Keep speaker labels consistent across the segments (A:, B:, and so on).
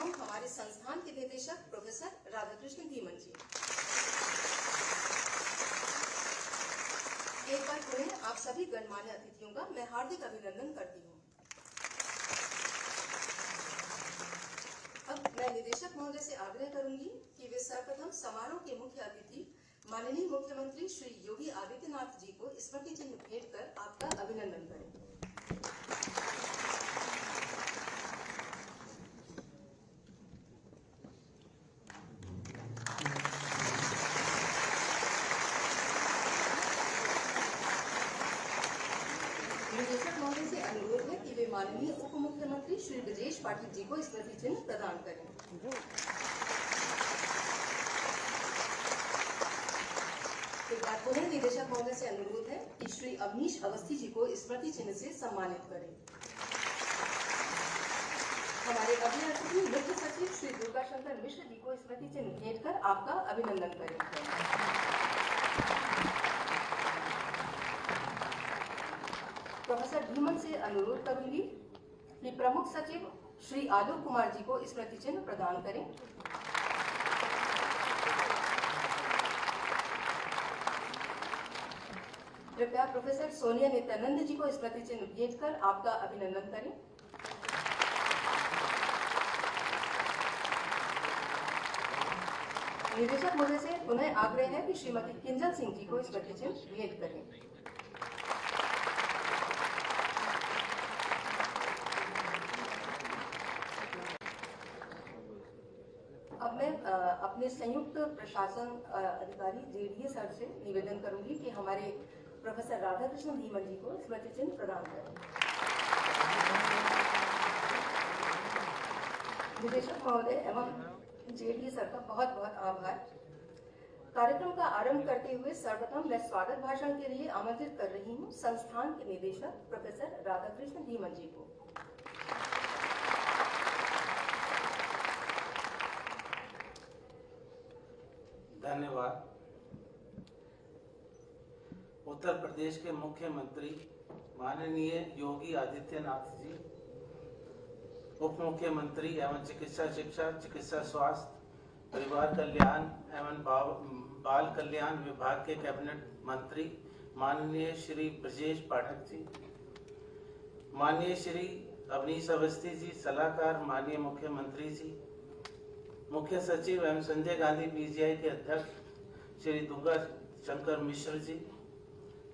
A: हूं हमारे संस्थान के निदेशक प्रोफेसर राधाकृष्ण धीमन जी। एक बार पुनः आप सभी गणमान्य अतिथियों का मैं हार्दिक अभिनंदन करती हूं। अब मैं निदेशक महोदय से आग्रह करूंगी कि वे सर्वप्रथम समारोह के मुख्य अतिथि माननीय मुख्यमंत्री श्री योगी आदित्यनाथ जी को स्मृति चिन्ह भेंट कर आपका अभिनंदन करें। निदेशक महोदय से अनुरोध है कि वे माननीय उप मुख्यमंत्री श्री ब्रजेश पाठक जी को स्मृति चिन्ह प्रदान करें। एक बार पुनः निदेशक महोदय से अनुरोध है कि श्री अवनीश अवस्थी जी को स्मृति चिन्ह से सम्मानित करें। हमारे अगले अतिथि मुख्य सचिव श्री दुर्गाशंकर मिश्र जी को स्मृति चिन्ह भेंट कर आपका अभिनंदन करें। प्रोफेसर धीमन से अनुरोध करूंगी कि प्रमुख सचिव श्री आलोक कुमार जी को स्मृति चिन्ह प्रदान करें। कृपया प्रोफेसर सोनिया नित्यानंद जी को स्मृति चिन्ह भेंट कर आपका अभिनंदन करें। निदेशक महोदय से पुनः आग्रह है कि श्रीमती किंजल सिंह जी को स्मृति चिन्ह भेंट करें। अब मैं अपने संयुक्त प्रशासन अधिकारी जेडीए सर से निवेदन करूंगी कि हमारे प्रोफेसर राधाकृष्ण धीमन जी को स्मृति चिन्ह प्रदान करें। निदेशक महोदय एवं जेडीए सर का बहुत बहुत आभार। कार्यक्रम का आरंभ करते हुए सर्वप्रथम मैं स्वागत भाषण के लिए आमंत्रित कर रही हूं संस्थान के निदेशक प्रोफेसर राधाकृष्ण धीमन जी को।
B: धन्यवाद। उत्तर प्रदेश के मुख्यमंत्री माननीय योगी आदित्यनाथ जी, उप मुख्यमंत्री एवं चिकित्सा शिक्षा, चिकित्सा स्वास्थ्य, परिवार कल्याण एवं बाल कल्याण विभाग के कैबिनेट मंत्री माननीय श्री ब्रजेश पाठक जी, माननीय श्री अवनीश अवस्थी जी, सलाहकार माननीय मुख्यमंत्री जी, मुख्य सचिव एवं संजय गांधी पीजीआई के अध्यक्ष श्री दुर्गा शंकर मिश्र जी,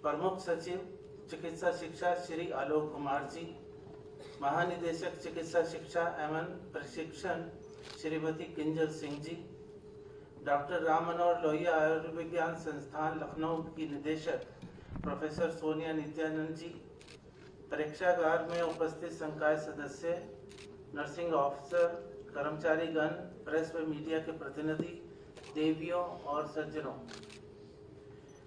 B: प्रमुख सचिव चिकित्सा शिक्षा श्री आलोक कुमार जी, महानिदेशक चिकित्सा शिक्षा एवं प्रशिक्षण श्रीमती किंजल सिंह जी, डॉक्टर राम मनोहर लोहिया आयुर्विज्ञान संस्थान लखनऊ की निदेशक प्रोफेसर सोनिया नित्यानंद जी, परीक्षागार में उपस्थित संकाय सदस्य, नर्सिंग ऑफिसर, कर्मचारीगण, प्रेस व मीडिया के प्रतिनिधि, देवियों और सज्जनों,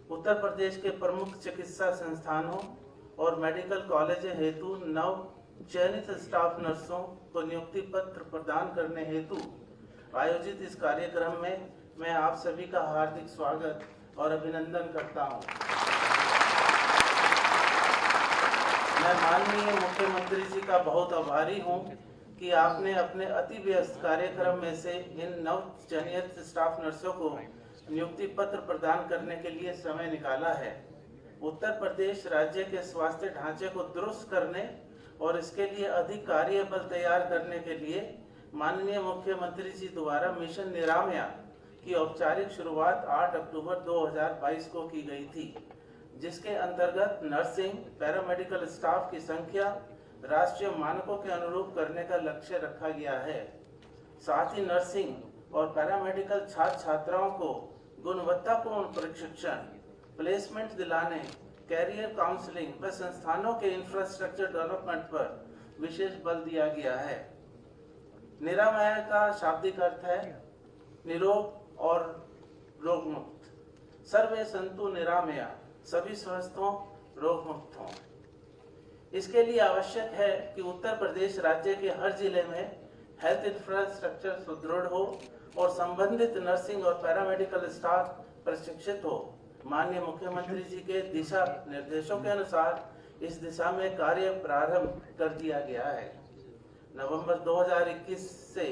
B: उत्तर प्रदेश के प्रमुख चिकित्सा संस्थानों और मेडिकल कॉलेज हेतु नव चयनित स्टाफ नर्सों को नियुक्ति पत्र प्रदान करने हेतु आयोजित इस कार्यक्रम में मैं आप सभी का हार्दिक स्वागत और अभिनंदन करता हूं। मैं माननीय मुख्यमंत्री जी का बहुत आभारी हूं कि आपने अपने अति व्यस्त कार्यक्रम में से इन नव चयनित स्टाफ नर्सों को नियुक्ति पत्र प्रदान करने के लिए समय निकाला है। उत्तर प्रदेश राज्य के स्वास्थ्य ढांचे को दुरुस्त करने और इसके लिए अधिक कार्यबल तैयार करने के लिए माननीय मुख्यमंत्री जी द्वारा मिशन निरामया की औपचारिक शुरुआत 8 अक्टूबर 2022 को की गई थी, जिसके अंतर्गत नर्सिंग पैरामेडिकल स्टाफ की संख्या राष्ट्रीय मानकों के अनुरूप करने का लक्ष्य रखा गया है। साथ ही नर्सिंग और पैरामेडिकल छात्र छात्राओं को गुणवत्तापूर्ण प्रशिक्षण, प्लेसमेंट दिलाने, कैरियर काउंसलिंग व संस्थानों के इंफ्रास्ट्रक्चर डेवलपमेंट पर विशेष बल दिया गया है। निरामया का शाब्दिक अर्थ है निरोग और रोग मुक्त। सर्वे संतु निरामया, सभी स्वस्थ हों, रोग मुक्त हों। इसके लिए आवश्यक है कि उत्तर प्रदेश राज्य के हर जिले में हेल्थ इंफ्रास्ट्रक्चर सुदृढ़ हो और संबंधित नर्सिंग और पैरामेडिकल स्टाफ प्रशिक्षित हो। माननीय मुख्यमंत्री जी के दिशा निर्देशों के अनुसार इस दिशा में कार्य प्रारंभ कर दिया गया है। नवंबर 2021 से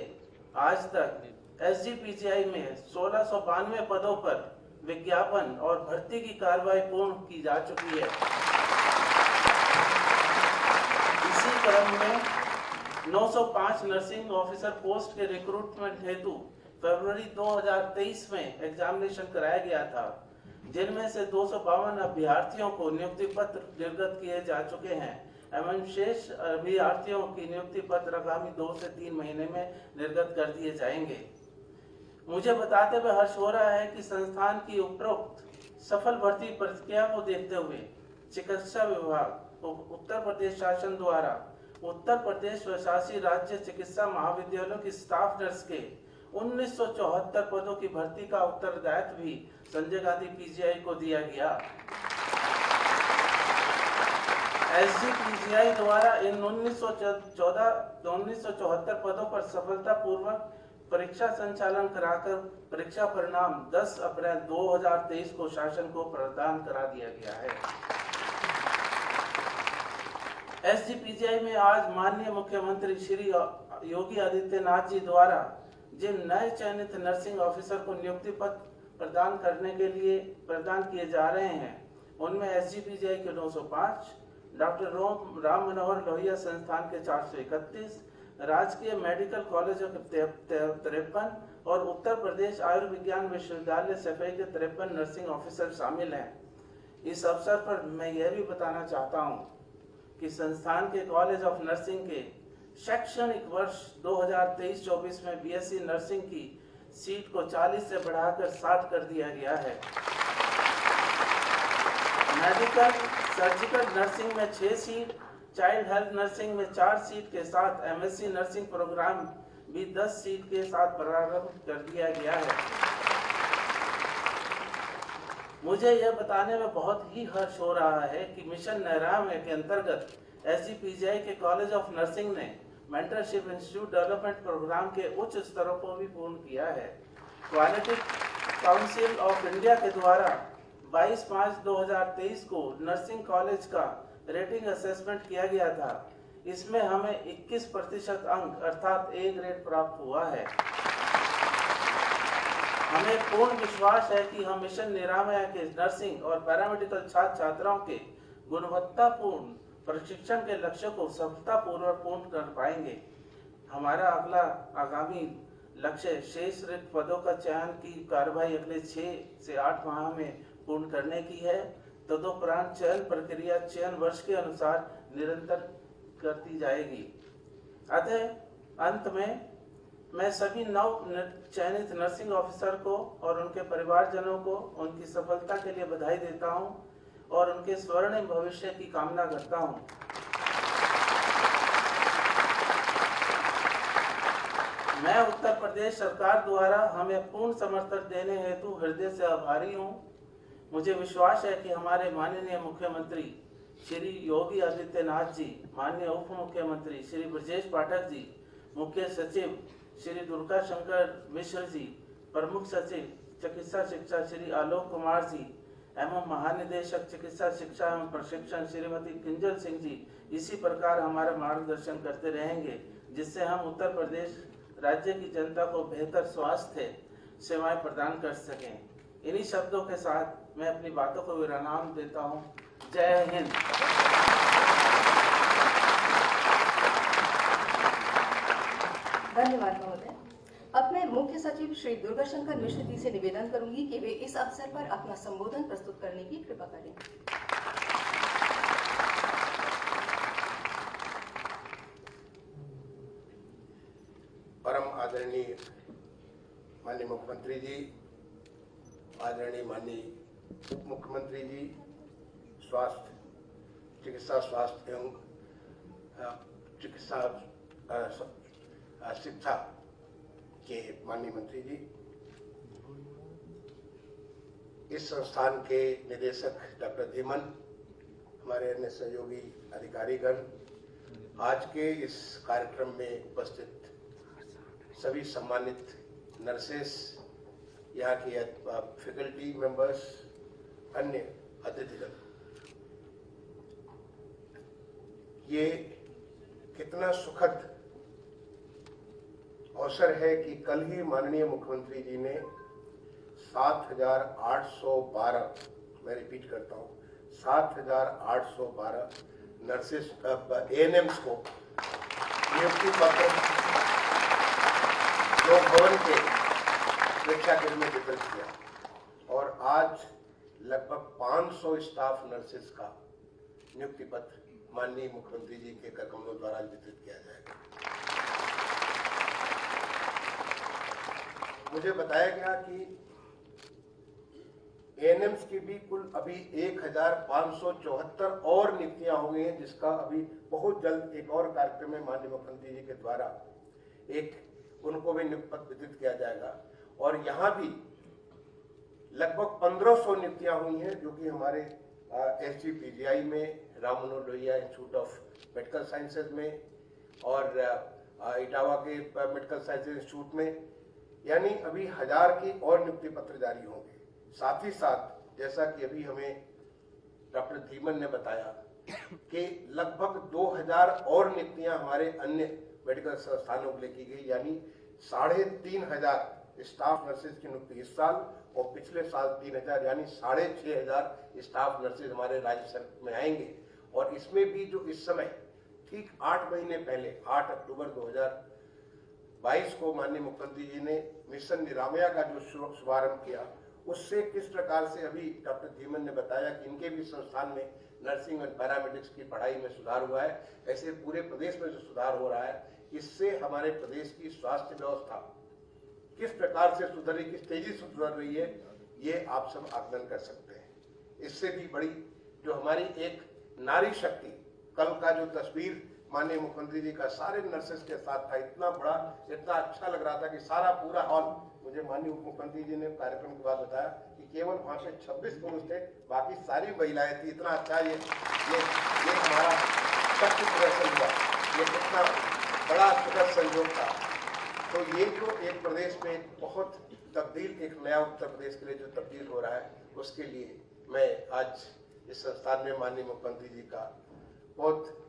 B: आज तक SGPGI में 1692 पदों पर विज्ञापन और भर्ती की कार्रवाई पूर्ण की जा चुकी है। इसी क्रम में 905 नर्सिंग ऑफिसर पोस्ट के रिक्रूटमेंट हेतु फरवरी 2023 में एग्जामिनेशन कराया गया था, जिनमें से 252 अभ्यर्थियों को नियुक्ति पत्र निर्गत किए जा चुके हैं एवं शेष अभ्यर्थियों की नियुक्ति पत्र आगामी 2 से 3 महीने में निर्गत कर दिए जाएंगे। मुझे बताते हुए हर्ष हो रहा है कि संस्थान की उपरोक्त सफल भर्ती प्रक्रिया को देखते हुए चिकित्सा विभाग उत्तर प्रदेश शासन द्वारा उत्तर प्रदेश व शासी राज्य चिकित्सा महाविद्यालयों की स्टाफ नर्स के 1974 पदों की भर्ती का उत्तरदायित्व भी संजय गांधी PGI को दिया गया। SGPGI द्वारा इन 1974 पदों पर सफलतापूर्वक परीक्षा संचालन कराकर परीक्षा परिणाम 10 अप्रैल 2023 को शासन को प्रदान करा दिया गया है। SGPGI में आज माननीय मुख्यमंत्री श्री योगी आदित्यनाथ जी द्वारा जिन नए चयनित नर्सिंग ऑफिसर को नियुक्ति पत्र प्रदान करने के लिए प्रदान किए जा रहे हैं, उनमें SGPGI के 905, डॉक्टर राम मनोहर लोहिया संस्थान के 431, राजकीय मेडिकल कॉलेज के 53 और उत्तर प्रदेश आयुर्विज्ञान विश्वविद्यालय सफाई के 53 नर्सिंग ऑफिसर शामिल हैं। इस अवसर पर मैं यह भी बताना चाहता हूं कि संस्थान के कॉलेज ऑफ नर्सिंग के शैक्षणिक वर्ष 2023-24 में BSc नर्सिंग की सीट को 40 से बढ़ाकर 60 कर दिया गया है। मेडिकल सर्जिकल नर्सिंग में 6 सीट, चाइल्ड हेल्थ नर्सिंग में 4 सीट के साथ MSc नर्सिंग प्रोग्राम भी 10 सीट के साथ प्रारंभ कर दिया गया है। मुझे यह बताने में बहुत ही हर्ष हो रहा है कि मिशन नैराम के अंतर्गत SGPGI के कॉलेज ऑफ नर्सिंग ने मेंटरशिप इंस्टीट्यूट डेवलपमेंट प्रोग्राम के उच्च स्तरों को भी पूर्ण किया है। क्वालिटी काउंसिल ऑफ इंडिया के द्वारा 22 मार्च 2023 को नर्सिंग कॉलेज का रेटिंग असेसमेंट किया गया था। इसमें हमें 21% अंक अर्थात A ग्रेड प्राप्त हुआ है। हमें पूर्ण विश्वास है कि हम मिशन निरामया के नर्सिंग और पैरामेडिकल छात्र छात्राओं के गुणवत्तापूर्ण प्रशिक्षण के लक्ष्य को सफलतापूर्वक पूर्ण कर पाएंगे। हमारा अगला आगामी लक्ष्य शेष रिक्त पदों का चयन की कार्रवाई अगले 6 से 8 माह में पूर्ण करने की है। तदुपरांत चयन प्रक्रिया चयन वर्ष के अनुसार निरंतर करती जाएगी। अतः अंत में मैं सभी नव चयनित नर्सिंग ऑफिसर को और उनके परिवारजनों को उनकी सफलता के लिए बधाई देता हूं और उनके स्वर्णिम भविष्य की कामना करता हूं। मैं उत्तर प्रदेश सरकार द्वारा हमें पूर्ण समर्थन देने हेतु हृदय से आभारी हूं। मुझे विश्वास है कि हमारे माननीय मुख्यमंत्री श्री योगी आदित्यनाथ जी, माननीय उप मुख्यमंत्री श्री ब्रजेश पाठक जी, मुख्य सचिव श्री दुर्गा शंकर मिश्र जी, प्रमुख सचिव चिकित्सा शिक्षा श्री आलोक कुमार जी एवं महानिदेशक चिकित्सा शिक्षा एवं प्रशिक्षण श्रीमती किंजल सिंह जी इसी प्रकार हमारा मार्गदर्शन करते रहेंगे, जिससे हम उत्तर प्रदेश राज्य की जनता को बेहतर स्वास्थ्य सेवाएं प्रदान कर सकें। इन्हीं शब्दों के साथ मैं अपनी बातों को विराम देता हूं। जय हिंद।
A: धन्यवाद महोदय। अब मैं मुख्य सचिव श्री दुर्गा शंकर मिश्र जी से निवेदन करूंगी कि वे इस अवसर पर अपना संबोधन प्रस्तुत करने की कृपा करें।
C: परम आदरणीय माननीय मुख्यमंत्री जी, आदरणीय माननीय उप मुख्यमंत्री जी, चिकित्सा स्वास्थ्य एवं चिकित्सा शिक्षा के माननीय मंत्री जी, इस संस्थान के निदेशक डॉक्टर धीमन, हमारे अन्य सहयोगी अधिकारीगण, आज के इस कार्यक्रम में उपस्थित सभी सम्मानित नर्सेस, यहाँ की फैकल्टी मेंबर्स, अन्य अतिथिगण, ये कितना सुखद अवसर है कि कल ही माननीय मुख्यमंत्री जी ने 7,812, मैं रिपीट करता हूँ, 7,812 नर्सेस ANMs को नियुक्ति पत्र लोक भवन के प्रेक्षागृह में वितरित किया और आज लगभग 500 स्टाफ नर्सेस का नियुक्ति पत्र माननीय मुख्यमंत्री जी के कर कमलों द्वारा वितरित किया जाएगा। मुझे बताया गया कि ANMs की भी कुल अभी 1,574 और नियुक्तियां हो गई हैं, जिसका अभी बहुत जल्द एक और कार्यक्रम में माननीय मुख्यमंत्री जी के द्वारा एक उनको भी नियुक्ति पत्र वितरित किया जाएगा। और यहाँ भी लगभग 1500 नियुक्तियां हुई हैं, जो कि हमारे SGPGI में, Ram Manohar Lohia institute of medical sciences में और इटावा के मेडिकल साइंसेज इंस्टीट्यूट में, यानी अभी 1000 की और नियुक्ति पत्र जारी होंगे। साथ ही साथ जैसा कि अभी हमें डॉक्टर धीमन ने बताया कि लगभग 2000 और नियुक्तियां हमारे अन्य मेडिकल संस्थानों के लिए की गई, यानी 3500 स्टाफ नर्सेज की नियुक्ति इस साल और पिछले साल 3000, यानी 6500 स्टाफ नर्सेज हमारे राज्य सरकार में आएंगे। और इसमें भी जो इस समय ठीक 8 महीने पहले 8 अक्टूबर 2022 को माननीय मुख्यमंत्री जी ने मिशन निरामया का जो शुभारंभ किया, उससे किस प्रकार से अभी डॉक्टर धीमन ने बताया कि इनके भी संस्थान में नर्सिंग और पैरामेडिक्स की पढ़ाई में सुधार हुआ है। ऐसे पूरे प्रदेश में जो सुधार हो रहा है, इससे हमारे प्रदेश की स्वास्थ्य व्यवस्था किस प्रकार से सुधर रही, किस तेजी से सुधर रही है, ये आप सब आकलन कर सकते हैं। इससे भी बड़ी जो हमारी एक नारी शक्ति, कल का जो तस्वीर माननीय मुख्यमंत्री जी का सारे नर्सेस के साथ था, इतना बड़ा, इतना अच्छा लग रहा था कि सारा पूरा हॉल, मुझे माननीय मुख्यमंत्री जी ने कार्यक्रम के बाद बताया कि केवल वहां पे 26 पुरुष थे, बाकी सारी महिलाएं थी। इतना अच्छा ये हमारा शक्ति प्रदर्शन हुआ, ये कितना बड़ा सुखद संयोग था। तो ये जो एक प्रदेश में बहुत तब्दील, एक नया उत्तर प्रदेश के लिए जो तब्दील हो रहा है, उसके लिए मैं आज इस संस्थान में माननीय मुख्यमंत्री जी का बहुत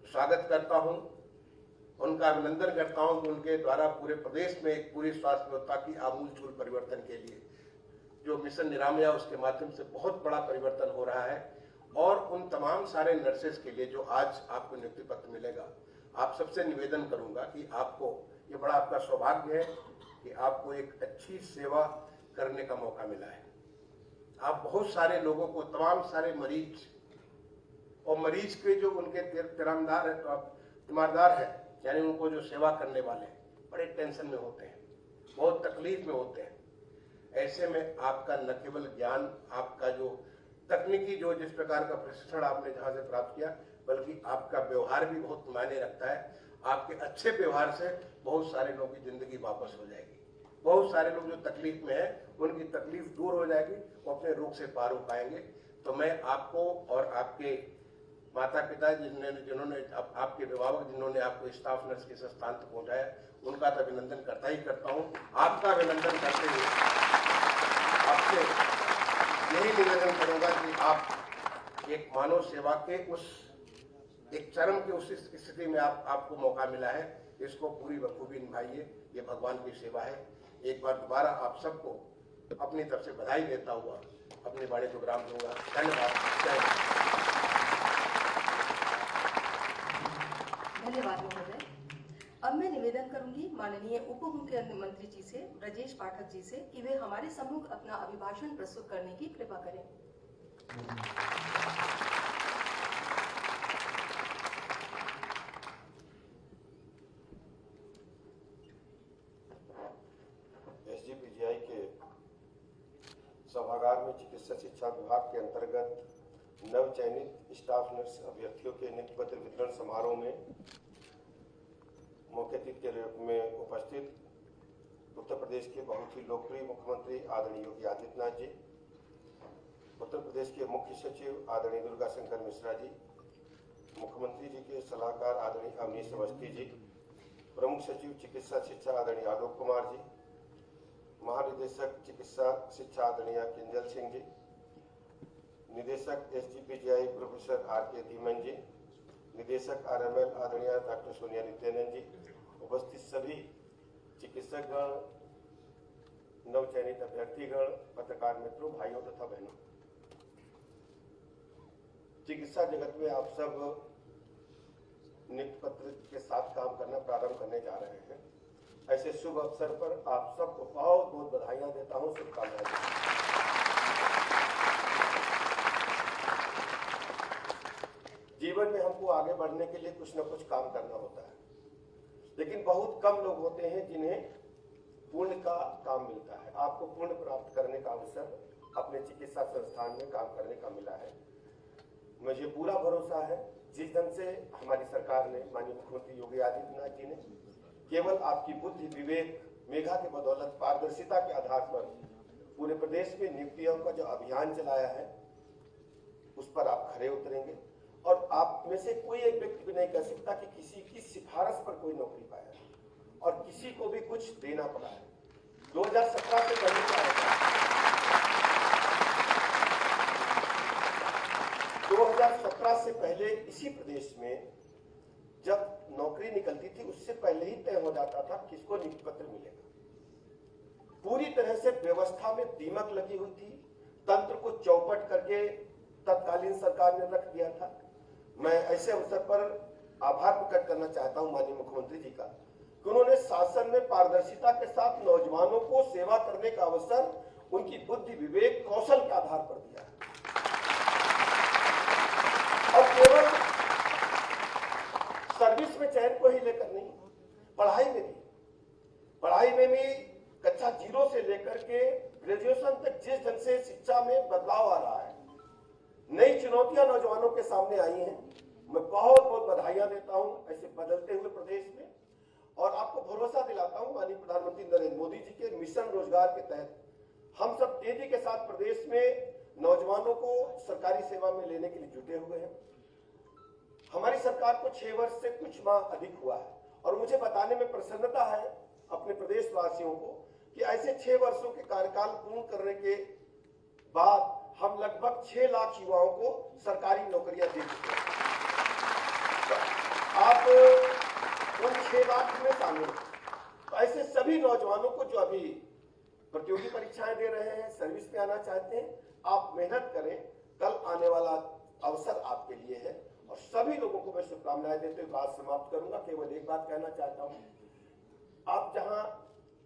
C: स्वागत करता हूं, उनका अभिनंदन करता हूं कि उनके द्वारा पूरे प्रदेश में एक पूरी स्वास्थ्य व्यवस्था की आमूलचूल परिवर्तन के लिए जो मिशन निरामया, उसके माध्यम से बहुत बड़ा परिवर्तन हो रहा है। और उन तमाम सारे नर्सेस के लिए जो आज आपको नियुक्ति पत्र मिलेगा, आप सबसे निवेदन करूंगा कि आपको ये बड़ा आपका सौभाग्य है कि आपको एक अच्छी सेवा करने का मौका मिला है। आप बहुत सारे लोगों को, तमाम सारे मरीज और मरीज के जो उनके तीमारदार है, यानी उनको जो सेवा करने वाले बड़े टेंशन में होते हैं, बहुत तकलीफ में होते हैं। ऐसे में आपका न केवल ज्ञान, आपका जो तकनीकी जो जिस प्रकार का प्रशिक्षण आपने जहां से प्राप्त किया, बल्कि आपका व्यवहार भी बहुत मायने रखता है। आपके अच्छे व्यवहार से बहुत सारे लोगों की जिंदगी वापस हो जाएगी। बहुत सारे लोग जो तकलीफ में है, उनकी तकलीफ दूर हो जाएगी, वो अपने रोग से पार हो पाएंगे। तो मैं आपको और आपके माता पिता जिन्होंने आपके अभिभावक जिन्होंने आपको स्टाफ नर्स के स्थान तक पहुंचाया, उनका तो अभिनंदन करता ही करता हूं। आपका अभिनंदन करते हुए आपसे यही निवेदन करूंगा कि आप एक मानव सेवा के उस एक चरम के उस स्थिति में आपको मौका मिला है, इसको पूरी बखूबी निभाइए। ये भगवान की सेवा है। एक बार दोबारा आप सबको अपनी तरफ से बधाई देता हुआ अपनी बाणी को विराम दूंगा। धन्यवाद।
A: धन्यवाद महोदय। अब मैं निवेदन करूंगी माननीय उप मुख्यमंत्री जी से, ब्रजेश पाठक जी से, कि वे हमारे सम्मुख अपना अभिभाषण प्रस्तुत करने की कृपा करें।
D: SGPGI के सभागार में चिकित्सा शिक्षा विभाग के अंतर्गत नव चयनित स्टाफ नर्स अभ्यर्थियों के नियुक्ति पत्र वितरण समारोह में मुख्य अतिथि के रूप में उपस्थित उत्तर प्रदेश के बहुत ही लोकप्रिय मुख्यमंत्री आदरणीय योगी आदित्यनाथ जी, उत्तर प्रदेश के मुख्य सचिव आदरणीय दुर्गा शंकर मिश्रा जी, मुख्यमंत्री जी के सलाहकार आदरणीय अवनीश अवस्थी जी, प्रमुख सचिव चिकित्सा शिक्षा आदरणीय आलोक कुमार जी, महानिदेशक चिकित्सा शिक्षा आदरणीय किंजल सिंह जी, निदेशक SGPGI प्रोफेसर RK धीमन जी, निदेशक RML आदरणीय डॉक्टर सोनिया नित्यानंद जी, उपस्थित सभी चिकित्सकगण, नवचयनित अभ्यर्थीगण, पत्रकार मित्रों, भाइयों तथा बहनों, चिकित्सा जगत में आप सब नियुक्ति पत्र के साथ काम करना प्रारंभ करने जा रहे हैं। ऐसे शुभ अवसर पर आप सबको बहुत बहुत बधाइयां देता हूं, शुभकामनाएं देता हूं। जीवन में हमको आगे बढ़ने के लिए कुछ न कुछ काम करना होता है, लेकिन बहुत कम लोग होते हैं जिन्हें पुण्य का काम मिलता है। आपको पुण्य प्राप्त करने का अवसर अपने चिकित्सा संस्थान में काम करने का मिला है। मुझे पूरा भरोसा है, जिस ढंग से हमारी सरकार ने, माननीय मुख्यमंत्री योगी आदित्यनाथ जी ने केवल आपकी बुद्धि, विवेक, मेधा के बदौलत, पारदर्शिता के आधार पर पूरे प्रदेश में नियुक्तियों का जो अभियान चलाया है, उस पर आप खरे उतरेंगे। और आप में से कोई एक व्यक्ति भी नहीं कह सकता कि किसी की सिफारिश पर कोई नौकरी पाया है और किसी को भी कुछ देना पड़ा है। 2017 से पहले क्या होता है, 2017 से पहले इसी प्रदेश में जब नौकरी निकलती थी, उससे पहले ही तय हो जाता था किसको नियुक्ति पत्र मिलेगा। पूरी तरह से व्यवस्था में दीमक लगी हुई थी, तंत्र को चौपट करके तत्कालीन सरकार ने रख दिया था। मैं ऐसे अवसर पर आभार प्रकट करना चाहता हूं माननीय मुख्यमंत्री जी का, कि उन्होंने शासन में पारदर्शिता के साथ नौजवानों को सेवा करने का अवसर उनकी बुद्धि, विवेक, कौशल के आधार पर दिया है। और केवल सर्विस में चयन को ही लेकर नहीं, पढ़ाई में भी कक्षा 0 से लेकर के ग्रेजुएशन तक जिस ढंग से शिक्षा में बदलाव आ रहा है, नई चुनौतियां नौजवानों के सामने आई हैं, मैं बहुत बहुत बधाइयां देता हूं ऐसे बदलते हुए प्रदेश में। और आपको भरोसा दिलाता हूं, माननीय प्रधानमंत्री नरेंद्र मोदी जी के मिशन रोजगार के तहत हम सब तेजी के साथ प्रदेश में नौजवानों को सरकारी सेवा में लेने के लिए जुटे हुए हैं। हमारी सरकार को 6 वर्ष से कुछ माह अधिक हुआ है और मुझे बताने में प्रसन्नता है अपने प्रदेश वासियों को कि ऐसे 6 वर्षों के कार्यकाल पूर्ण करने के बाद हम लगभग 6 लाख युवाओं को सरकारी नौकरियां दे चुके हैं। तो आप उन 6 लाख में शामिल हैं। तो ऐसे सभी नौजवानों को जो अभी प्रतियोगी परीक्षाएं दे रहे हैं, सर्विस में आना चाहते हैं, आप मेहनत करें, कल आने वाला अवसर आपके लिए है। और सभी लोगों को मैं शुभकामनाएं देते हुए बात समाप्त करूंगा। केवल एक बात कहना चाहता हूं, आप जहां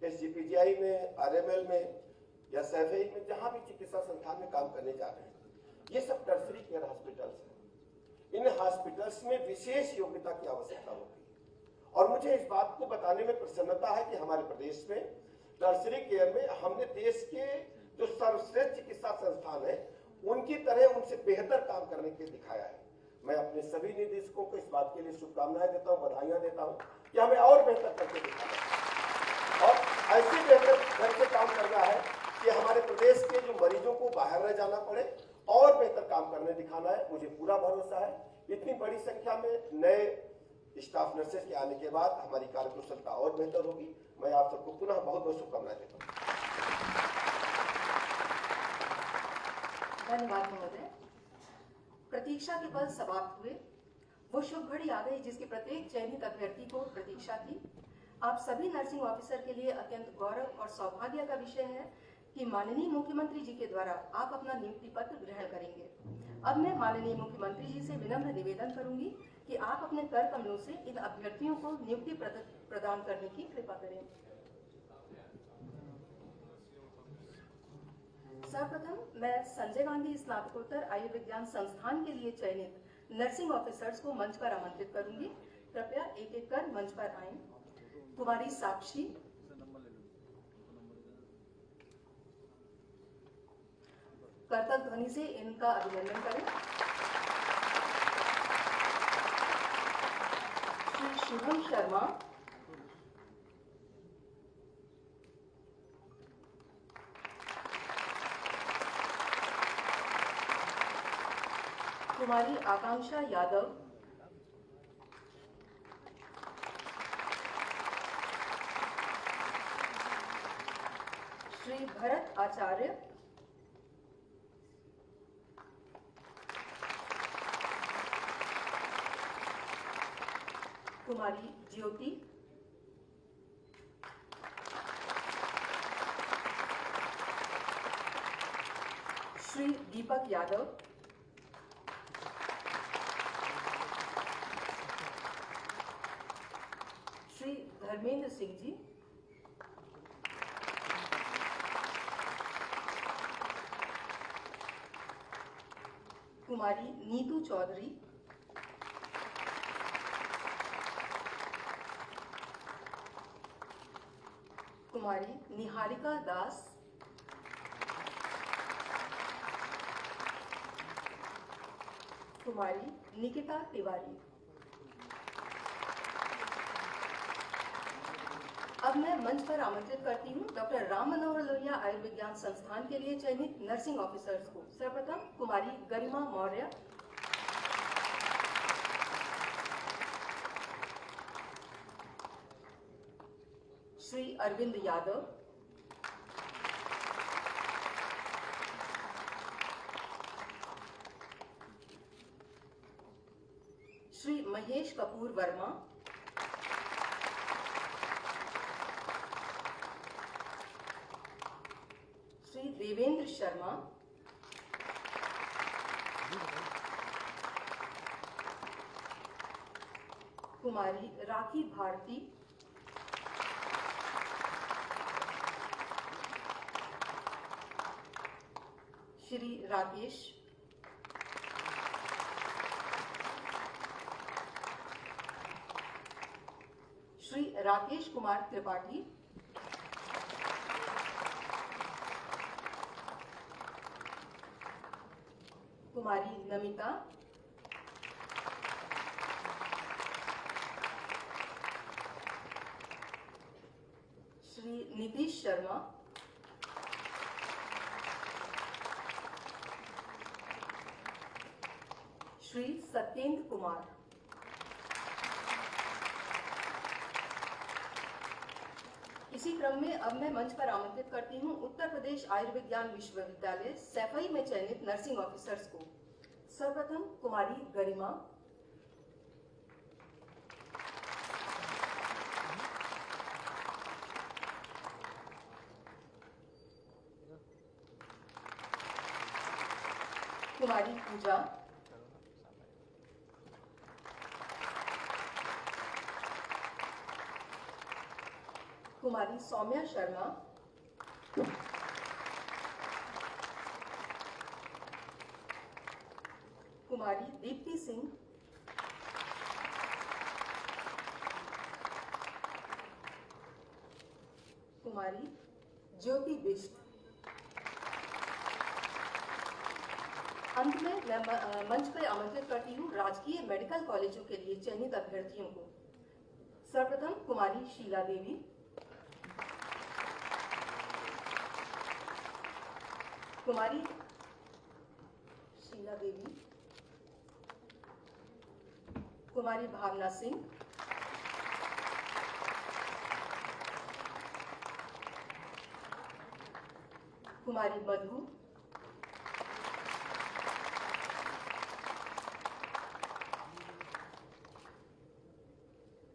D: SGPGI में, RML में या SFI में, जहां भी चिकित्सा संस्थान में काम करने जा रहे हैं, ये सब टर्शरी केयर हॉस्पिटल्स हैं। इन हॉस्पिटल्स में विशेष योग्यता की आवश्यकता होती है और मुझे इस बात को बताने में प्रसन्नता है कि हमारे प्रदेश में टर्शरी केयर में हमने देश के जो सर्वश्रेष्ठ चिकित्सा संस्थान है, उनकी तरह उनसे बेहतर काम करने के दिखाया है। मैं अपने सभी निदेशकों को इस बात के लिए शुभकामनाएं देता हूं, बधाइयां देता हूं कि हमें और बेहतर करके दिखाना है और ऐसे बेहतर ढंग से काम करना है कि हमारे प्रदेश के जो मरीजों को बाहर न जाना पड़े और बेहतर काम करने दिखाना है। मुझे पूरा भरोसा है इतनी बड़ी संख्या में नए स्टाफ नर्सेस के आने के बाद हमारी कार्यकुशलता और बेहतर होगी। मैं आप सबको पुनः बहुत बहुत शुभकामनाएं देता हूँ।
A: धन्यवाद महोदय। प्रतीक्षा के पल समाप्त हुए, वो शुभ घड़ी आ गई जिसकी प्रत्येक चयनित अभ्यर्थी को प्रतीक्षा थी। आप सभी नर्सिंग ऑफिसर के लिए अत्यंत गौरव और सौभाग्य का विषय है कि माननीय मुख्यमंत्री जी के द्वारा आप अपना नियुक्ति पत्र ग्रहण करेंगे। अब मैं माननीय मुख्यमंत्री जी से विनम्र निवेदन करूंगी कि आप अपने कर कमलों से इन अभ्यर्थियों को नियुक्ति प्रदान करने की कृपा करें। सर्वप्रथम मैं संजय गांधी स्नातकोत्तर आयुर्विज्ञान संस्थान के लिए चयनित नर्सिंग ऑफिसर्स को मंच पर आमंत्रित करूंगी। कृपया एक एक कर मंच पर आएं। कुमारी साक्षी, करतल ध्वनि से इनका अभिनंदन करें। श्री शुभम शर्मा, कुमारी आकांक्षा यादव, श्री भरत आचार्य, कुमारी ज्योति, श्री दीपक यादव, श्री धर्मेंद्र सिंह जी, कुमारी नीतू चौधरी, कुमारी निहारिका दास, कुमारी निकिता तिवारी। अब मैं मंच पर आमंत्रित करती हूँ डॉक्टर राम मनोहर लोहिया आयुर्विज्ञान संस्थान के लिए चयनित नर्सिंग ऑफिसर्स को। सर्वप्रथम कुमारी गरिमा मौर्य, श्री अरविंद यादव, श्री महेश कपूर वर्मा, श्री देवेंद्र शर्मा, कुमारी राखी भारती, श्री राकेश, श्री राकेश कुमार त्रिपाठी, कुमारी नमिता, श्री नीतीश शर्मा, श्री सत्येंद्र कुमार, इसी क्रम में अब मैं मंच पर आमंत्रित करती हूं उत्तर प्रदेश आयुर्विज्ञान विश्वविद्यालय सैफई में चयनित नर्सिंग ऑफिसर्स को। सर्वप्रथम कुमारी गरिमा, कुमारी पूजा, कुमारी सौम्या शर्मा, कुमारी दीप्ति सिंह, कुमारी ज्योति बिष्ट। अंत में मैं मंच पर आमंत्रित करती हूँ राजकीय मेडिकल कॉलेजों के लिए चयनित अभ्यर्थियों को। सर्वप्रथम कुमारी शीला देवी, कुमारी शीला देवी, कुमारी भावना सिंह, कुमारी मधु,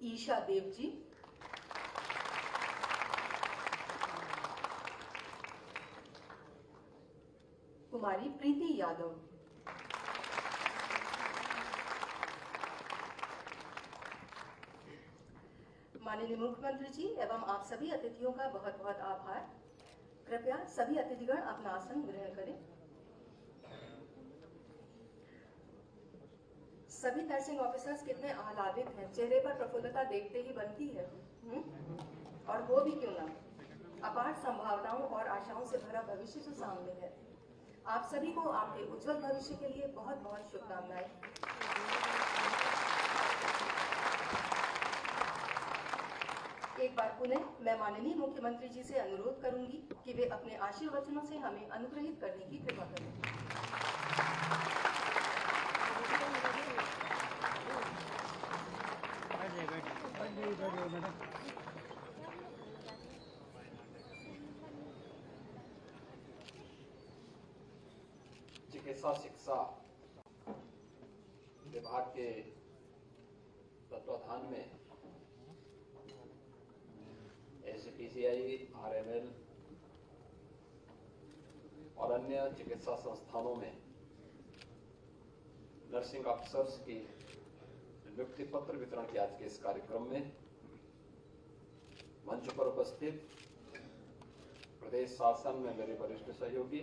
A: ईशा देव जी, कुमारी प्रीति यादव, माननीय मुख्यमंत्री जी एवं आप सभी अतिथियों का बहुत बहुत आभार। कृपया सभी अतिथिगण अपना आसन ग्रहण करें। सभी नर्सिंग ऑफिसर्स कितने आह्लादित हैं, चेहरे पर प्रफुल्लता देखते ही बनती है। और वो भी क्यों ना, अपार संभावनाओं और आशाओं से भरा भविष्य जो सामने है। आप सभी को आपके उज्जवल भविष्य के लिए बहुत बहुत शुभकामनाएं। एक बार पुनः मैं माननीय मुख्यमंत्री जी से अनुरोध करूंगी कि वे अपने आशीर्वचनों से हमें अनुग्रहित करने की कृपा करें।
E: चिकित्सा शिक्षा विभाग के तत्वाधान में एसपीसीआई, आरएमएल और अन्य चिकित्सा संस्थानों में नर्सिंग ऑफिसर्स की नियुक्ति पत्र वितरण के आज के इस कार्यक्रम में मंच पर उपस्थित प्रदेश शासन में मेरे वरिष्ठ सहयोगी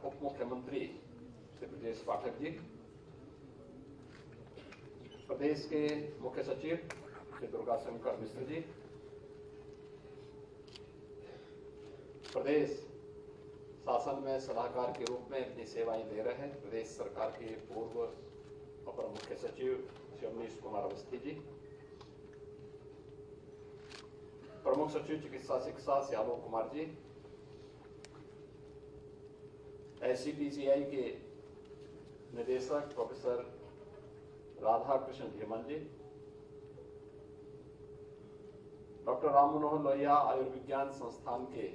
E: उप मुख्यमंत्री श्री ब्रजेश पाठक जी, प्रदेश के मुख्य सचिव श्री दुर्गाशंकर मिश्र जी, प्रदेश शासन में सलाहकार के रूप में अपनी सेवाएं दे रहे हैं प्रदेश सरकार के पूर्व अपर मुख्य सचिव श्री अवनीश कुमार अवस्थी जी, प्रमुख सचिव चिकित्सा शिक्षा श्री आलोक कुमार जी, SCPCI के निदेशक प्रोफेसर राधा कृष्ण धीमन जी, डॉक्टर राम मनोहर लोहिया आयुर्विज्ञान संस्थान के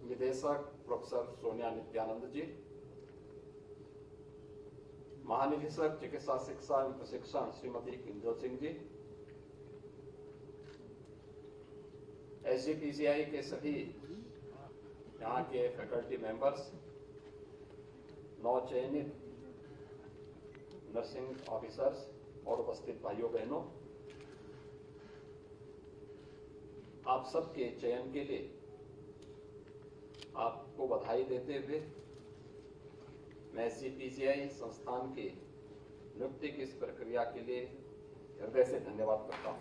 E: निदेशक प्रोफेसर सोनिया नित्यानंद जी, महानिदेशक चिकित्सा शिक्षा एवं प्रशिक्षण श्रीमती किंजल सिंह जी, SCPCI के सभी यहाँ के फैकल्टी मेंबर्स, नवचयनित नर्सिंग ऑफिसर्स और उपस्थित भाइयों बहनों, आप सबके चयन के लिए आपको बधाई देते हुए मैं SCPCI संस्थान की नियुक्ति की इस प्रक्रिया के लिए हृदय से धन्यवाद करता हूं।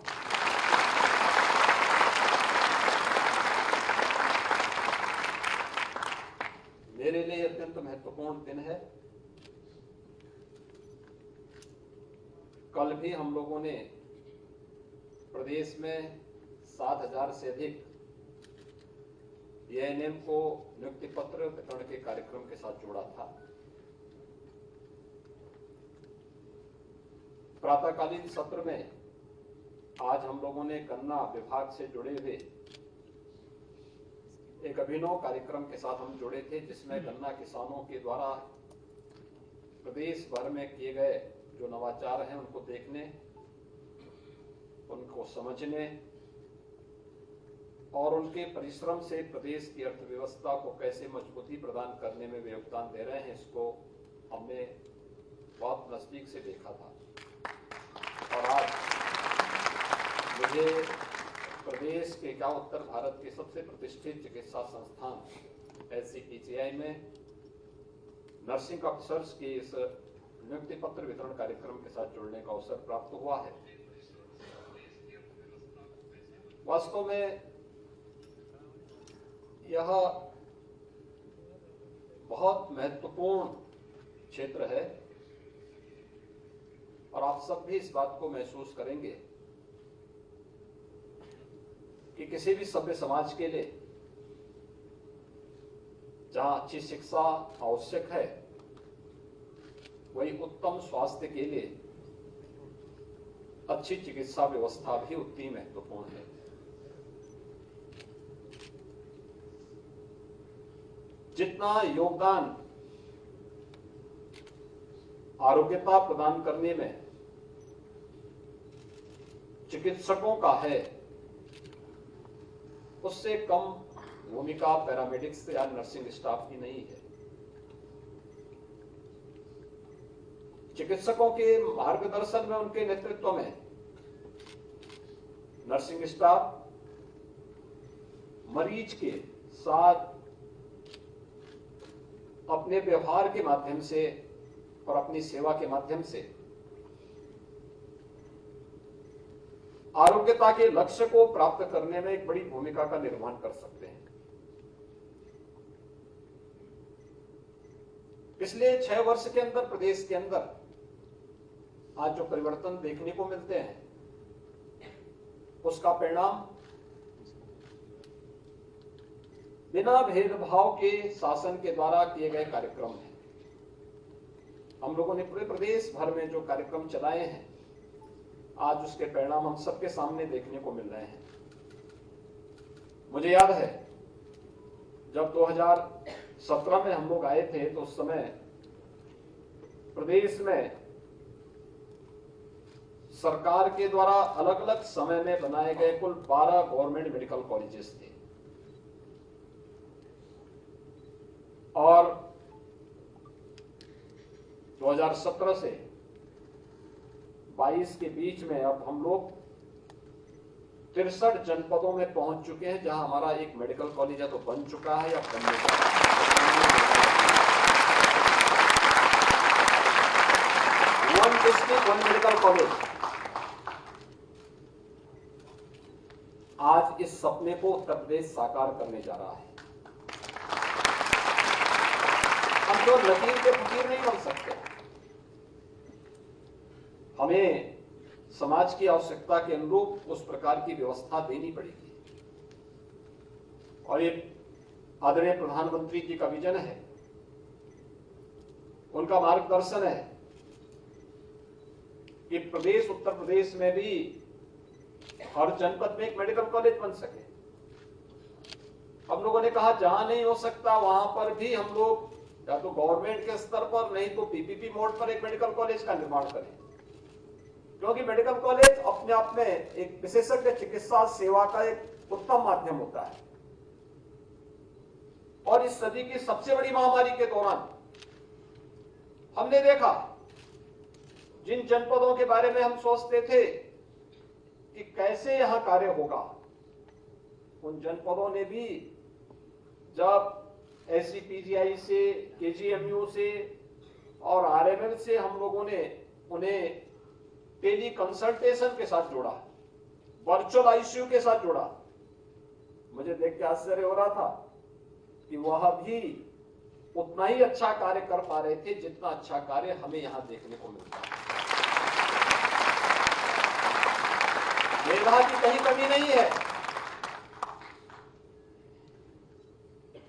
E: मेरे लिए अत्यंत महत्वपूर्ण दिन है। कल भी हम लोगों ने प्रदेश में 7,000 से अधिक ANM को नियुक्ति पत्र वितरण के कार्यक्रम के साथ जोड़ा था। प्रातःकालीन सत्र में आज हम लोगों ने गन्ना विभाग से जुड़े हुए एक अभिनव कार्यक्रम के साथ हम जुड़े थे, जिसमें गन्ना किसानों के द्वारा प्रदेश भर में किए गए जो नवाचार हैं उनको देखने, उनको समझने और उनके परिश्रम से प्रदेश की अर्थव्यवस्था को कैसे मजबूती प्रदान करने में वे योगदान दे रहे हैं, इसको हमने बहुत नजदीक से देखा था। और आज मुझे प्रदेश के क्या उत्तर भारत के सबसे प्रतिष्ठित चिकित्सा संस्थान SCPCI में नर्सिंग ऑफिसर्स की इस नियुक्ति पत्र वितरण कार्यक्रम के साथ जुड़ने का अवसर प्राप्त हुआ है। वास्तव में यह बहुत महत्वपूर्ण क्षेत्र है और आप सब भी इस बात को महसूस करेंगे कि किसी भी सभ्य समाज के लिए जहां अच्छी शिक्षा आवश्यक है, वही उत्तम स्वास्थ्य के लिए अच्छी चिकित्सा व्यवस्था भी उतनी महत्वपूर्ण है। जितना योगदान आरोग्यता प्रदान करने में चिकित्सकों का है, उससे कम भूमिका पैरामेडिक्स या नर्सिंग स्टाफ की नहीं है। चिकित्सकों के मार्गदर्शन में, उनके नेतृत्व में नर्सिंग स्टाफ मरीज के साथ अपने व्यवहार के माध्यम से और अपनी सेवा के माध्यम से आरोग्यता के लक्ष्य को प्राप्त करने में एक बड़ी भूमिका का निर्वहन कर सकते हैं। पिछले 6 वर्ष के अंदर प्रदेश के अंदर आज जो परिवर्तन देखने को मिलते हैं, उसका परिणाम बिना भेदभाव के शासन के द्वारा किए गए कार्यक्रम है। हम लोगों ने पूरे प्रदेश भर में जो कार्यक्रम चलाए हैं, आज उसके परिणाम हम सबके सामने देखने को मिल रहे हैं। मुझे याद है जब 2017 में हम लोग आए थे, तो उस समय प्रदेश में सरकार के द्वारा अलग अलग समय में बनाए गए कुल 12 गवर्नमेंट मेडिकल कॉलेजेस थे। 2017 से 22 के बीच में अब हम लोग 63 जनपदों में पहुंच चुके हैं, जहां हमारा एक मेडिकल कॉलेज या तो बन चुका है या बनने जा रहा है। One district one medical college आज इस सपने को उत्तर प्रदेश साकार करने जा रहा है। हम तो लकीर के फकीर नहीं बन सकते, हमें समाज की आवश्यकता के अनुरूप उस प्रकार की व्यवस्था देनी पड़ेगी। और ये आदरणीय प्रधानमंत्री जी का विजन है, उनका मार्गदर्शन है कि प्रदेश उत्तर प्रदेश में भी हर जनपद में एक मेडिकल कॉलेज बन सके। हम लोगों ने कहा जहां नहीं हो सकता वहां पर भी हम लोग या तो गवर्नमेंट के स्तर पर नहीं तो पीपीपी मोड पर एक मेडिकल कॉलेज का निर्माण करें, क्योंकि मेडिकल कॉलेज अपने आप में एक विशेषज्ञ चिकित्सा सेवा का एक उत्तम माध्यम होता है। और इस सदी की सबसे बड़ी महामारी के दौरान हमने देखा जिन जनपदों के बारे में हम सोचते थे कि कैसे यहां कार्य होगा, उन जनपदों ने भी जब एससीपीजीआई से, केजीएमयू से और आरएमएल से हम लोगों ने उन्हें टेली कंसल्टेशन के साथ जोड़ा, वर्चुअल आईसीयू के साथ जोड़ा, मुझे देख के आश्चर्य हो रहा था कि वह भी उतना ही अच्छा कार्य कर पा रहे थे जितना अच्छा कार्य हमें यहां देखने को मिलता है। मेधा की कहीं कमी नहीं है,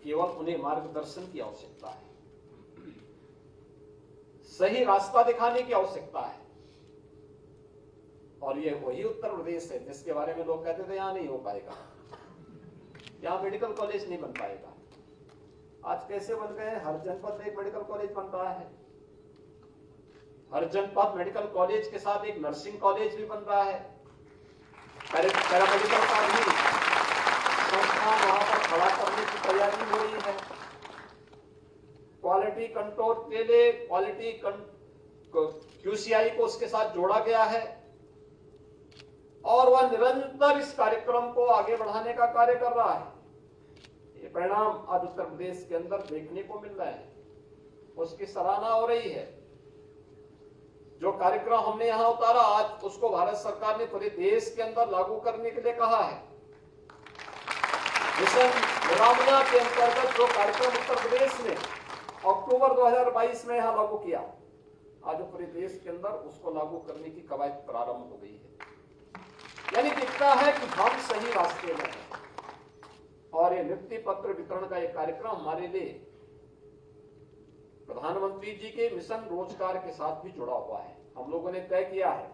E: केवल उन्हें मार्गदर्शन की आवश्यकता है, सही रास्ता दिखाने की आवश्यकता है। और ये वही उत्तर प्रदेश है जिसके बारे में लोग कहते थे यहां नहीं हो पाएगा, यहां मेडिकल कॉलेज नहीं बन पाएगा। आज कैसे बन गए? हर जनपद में एक मेडिकल कॉलेज बन रहा है, हर जनपद मेडिकल कॉलेज के साथ एक नर्सिंग कॉलेज भी बन रहा है, पैरामेडिकल का भी संस्थान वहां पर खड़ा करने की तैयारी हो रही है। क्वालिटी कंट्रोल के लिए क्वालिटी क्यूसीआई को उसके साथ जोड़ा गया है और वह निरंतर इस कार्यक्रम को आगे बढ़ाने का कार्य कर रहा है। ये परिणाम आज उत्तर प्रदेश के अंदर देखने को मिल रहे हैं, उसकी सराहना हो रही है। जो कार्यक्रम हमने यहां उतारा आज उसको भारत सरकार ने पूरे देश के अंदर लागू करने के लिए कहा है। मिशन विरामया के अंतर्गत जो कार्यक्रम उत्तर प्रदेश ने अक्टूबर 2022 में यहां लागू किया, आज पूरे देश के अंदर उसको लागू करने की कवायद प्रारंभ हो गई है। यानी दिखता है कि हम सही रास्ते में हैं। और ये नियुक्ति पत्र वितरण का एक कार्यक्रम हमारे लिए प्रधानमंत्री जी के मिशन रोजगार के साथ भी जुड़ा हुआ है। हम लोगों ने तय किया है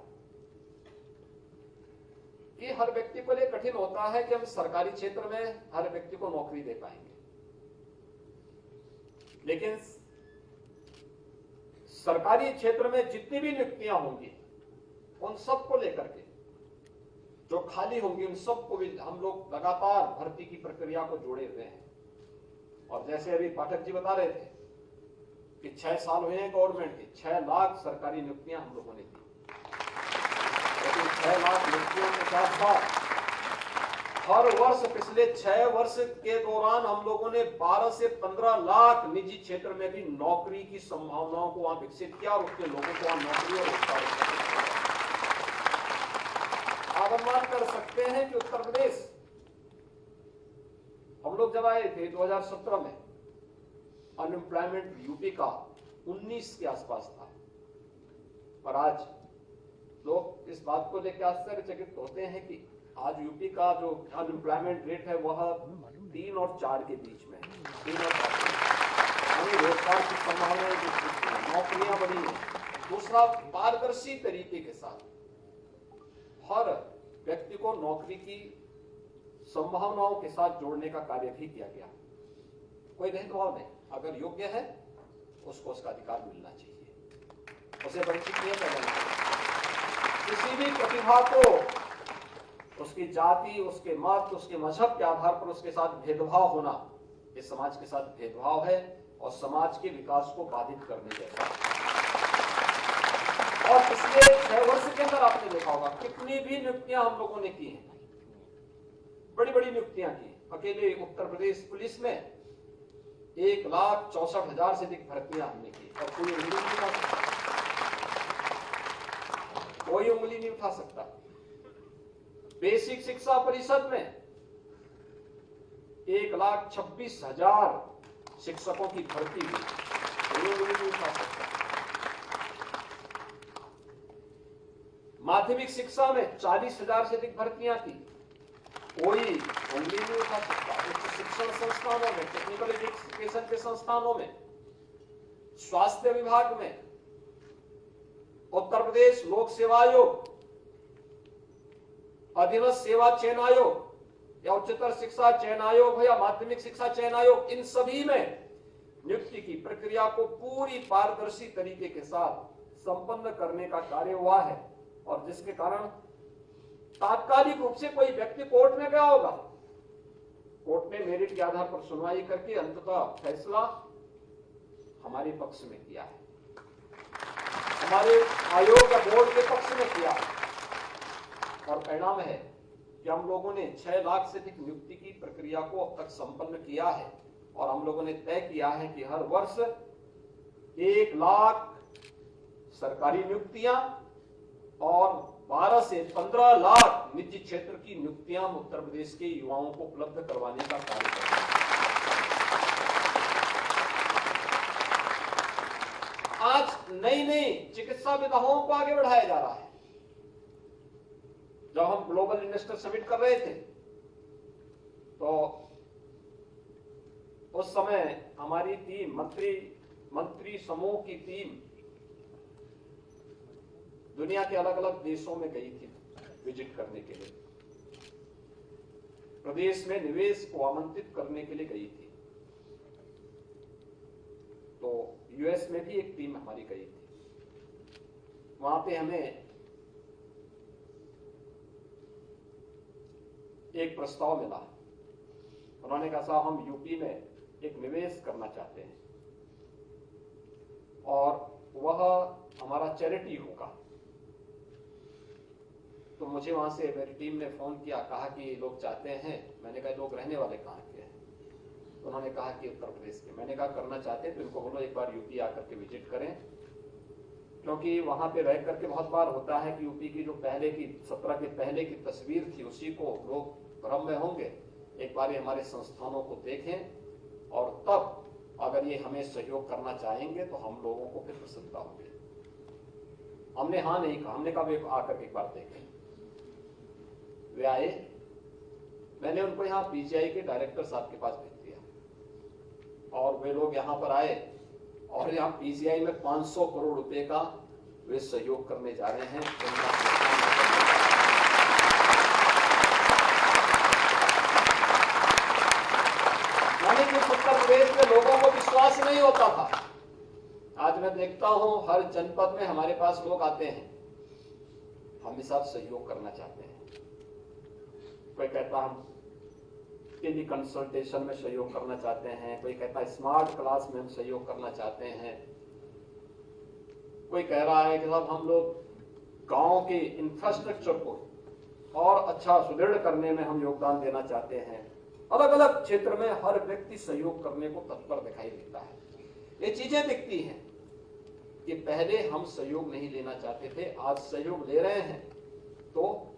E: कि हर व्यक्ति को लिए कठिन होता है कि हम सरकारी क्षेत्र में हर व्यक्ति को नौकरी दे पाएंगे, लेकिन सरकारी क्षेत्र में जितनी भी नियुक्तियां होंगी उन सबको लेकर के जो खाली होंगी उन सबको भी हम लोग लगातार भर्ती की प्रक्रिया को जोड़े हुए हैं। और जैसे अभी पाठक जी बता रहे थे कि 6 साल हुए हैं गवर्नमेंट के, 6 लाख सरकारी नियुक्तियां हम लोगों ने दी, लेकिन 6 लाख नियुक्तियों के साथ साथ हर वर्ष पिछले 6 वर्ष के दौरान हम लोगों ने 12 से 15 लाख निजी क्षेत्र में भी नौकरी की संभावनाओं को वहां विकसित किया और उसके लोगों को वहां नौकरी और रोजगार। आप अनुमान कर सकते हैं कि उत्तर प्रदेश, हम लोग जब आए थे 2017 में, अनएम्प्लॉयमेंट यूपी का 19 के आसपास था, और आज लोग इस बात को लेकर आश्चर्यचकित होते हैं कि आज यूपी का जो अनएम्प्लॉयमेंट रेट है वह 3 और 4 के बीच में है। 3 और 4 रोजगार की संभावनाएं, नौकरियां बढ़ी है। दूसरा, पारदर्शी तरीके के साथ हर व्यक्ति को नौकरी की संभावनाओं के साथ जोड़ने का कार्य भी किया गया। कोई भेदभाव नहीं, अगर योग्य है उसको उसका अधिकार मिलना चाहिए, उसे वंचित नहीं करना चाहिए। किसी भी प्रतिभा को उसकी जाति, उसके मत, उसके मजहब के आधार पर उसके साथ भेदभाव होना इस समाज के साथ भेदभाव है और समाज के विकास को बाधित करने जैसा। और पिछले 6 वर्ष के अंदर आपने देखा होगा कितनी भी नियुक्तियां हम लोगों ने की हैं, बड़ी बड़ी नियुक्तियां की। अकेले उत्तर प्रदेश पुलिस में 1,64,000 से अधिक भर्तियां हमने की और कोई उंगली नहीं उठा सकता, कोई उंगली नहीं उठा सकता। बेसिक शिक्षा परिषद में 1,26,000 शिक्षकों की भर्ती हुई, कोई उंगली नहीं उठा सकता। माध्यमिक शिक्षा में 40,000 से अधिक भर्तियां की, कोई उंगली नहीं उठा सकता। उच्च शिक्षण संस्थानों में, टेक्निकल एजुकेशन के संस्थानों में, स्वास्थ्य विभाग में, उत्तर प्रदेश लोक सेवा आयोग, अधीनस्थ सेवा चयन आयोग या उच्चतर शिक्षा चयन आयोग हो या माध्यमिक शिक्षा चयन आयोग, इन सभी में नियुक्ति की प्रक्रिया को पूरी पारदर्शी तरीके के साथ संपन्न करने का कार्य हुआ है और जिसके कारण तात्कालिक रूप से कोई व्यक्ति कोर्ट में गया होगा, कोर्ट ने मेरिट के आधार पर सुनवाई करके अंततः फैसला हमारे पक्ष में किया है, हमारे आयोग या बोर्ड के पक्ष में किया है और परिणाम है कि हम लोगों ने 6 लाख से अधिक नियुक्ति की प्रक्रिया को अब तक संपन्न किया है और हम लोगों ने तय किया है कि हर वर्ष 1 लाख सरकारी नियुक्तियां और 12 से 15 लाख निजी क्षेत्र की नियुक्तियां हम उत्तर प्रदेश के युवाओं को उपलब्ध करवाने का कार्य कर रहे हैं। आज नई नई चिकित्सा विधाओं को आगे बढ़ाया जा रहा है। जब हम ग्लोबल इन्वेस्टर समिट कर रहे थे तो उस समय हमारी टीम, मंत्री समूह की टीम दुनिया के अलग अलग देशों में गई थी विजिट करने के लिए, प्रदेश में निवेश को आमंत्रित करने के लिए गई थी। तो यूएस में भी एक टीम हमारी गई थी, वहां पे हमें एक प्रस्ताव मिला। उन्होंने कहा साहब हम यूपी में एक निवेश करना चाहते हैं और वह हमारा चैरिटी होगा। तो मुझे वहां से मेरी टीम ने फोन किया, कहा कि लोग चाहते हैं। मैंने कहा लोग रहने वाले कहाँ के हैं? तो उन्होंने कहा कि उत्तर प्रदेश के। मैंने कहा करना चाहते हैं तो इनको बोलो एक बार यूपी आकर के विजिट करें, क्योंकि वहां पे रह करके बहुत बार होता है कि यूपी की जो पहले की 17 के पहले की तस्वीर थी उसी को लोग भ्रम में होंगे। एक बार ये हमारे संस्थानों को देखें और तब अगर ये हमें सहयोग करना चाहेंगे तो हम लोगों को फिर प्रसन्नता होगी। हमने हाँ नहीं कहा, हमने कहा वे आकर एक बार देखें। वे आए, मैंने उनको यहाँ पीजीआई के डायरेक्टर साहब के पास भेज दिया और वे लोग यहाँ पर आए और यहाँ पीजीआई में 500 करोड़ रुपए का वे सहयोग करने जा रहे हैं। यानी कि उत्तर प्रदेश में लोगों को विश्वास नहीं होता था, आज मैं देखता हूं हर जनपद में हमारे पास लोग आते हैं, हम इस साथ सहयोग करना चाहते हैं। कोई कहता हम टेली कंसल्टेशन में सहयोग करना चाहते हैं, कोई कहता है स्मार्ट क्लास में हम सहयोग करना चाहते हैं, कोई कह रहा है कि साहब हम लोग गांव के इंफ्रास्ट्रक्चर को और अच्छा सुदृढ़ करने में हम योगदान देना चाहते हैं। अलग अलग क्षेत्र में हर व्यक्ति सहयोग करने को तत्पर दिखाई देता है। ये चीजें दिखती हैं कि पहले हम सहयोग नहीं लेना चाहते थे, आज सहयोग ले रहे हैं तो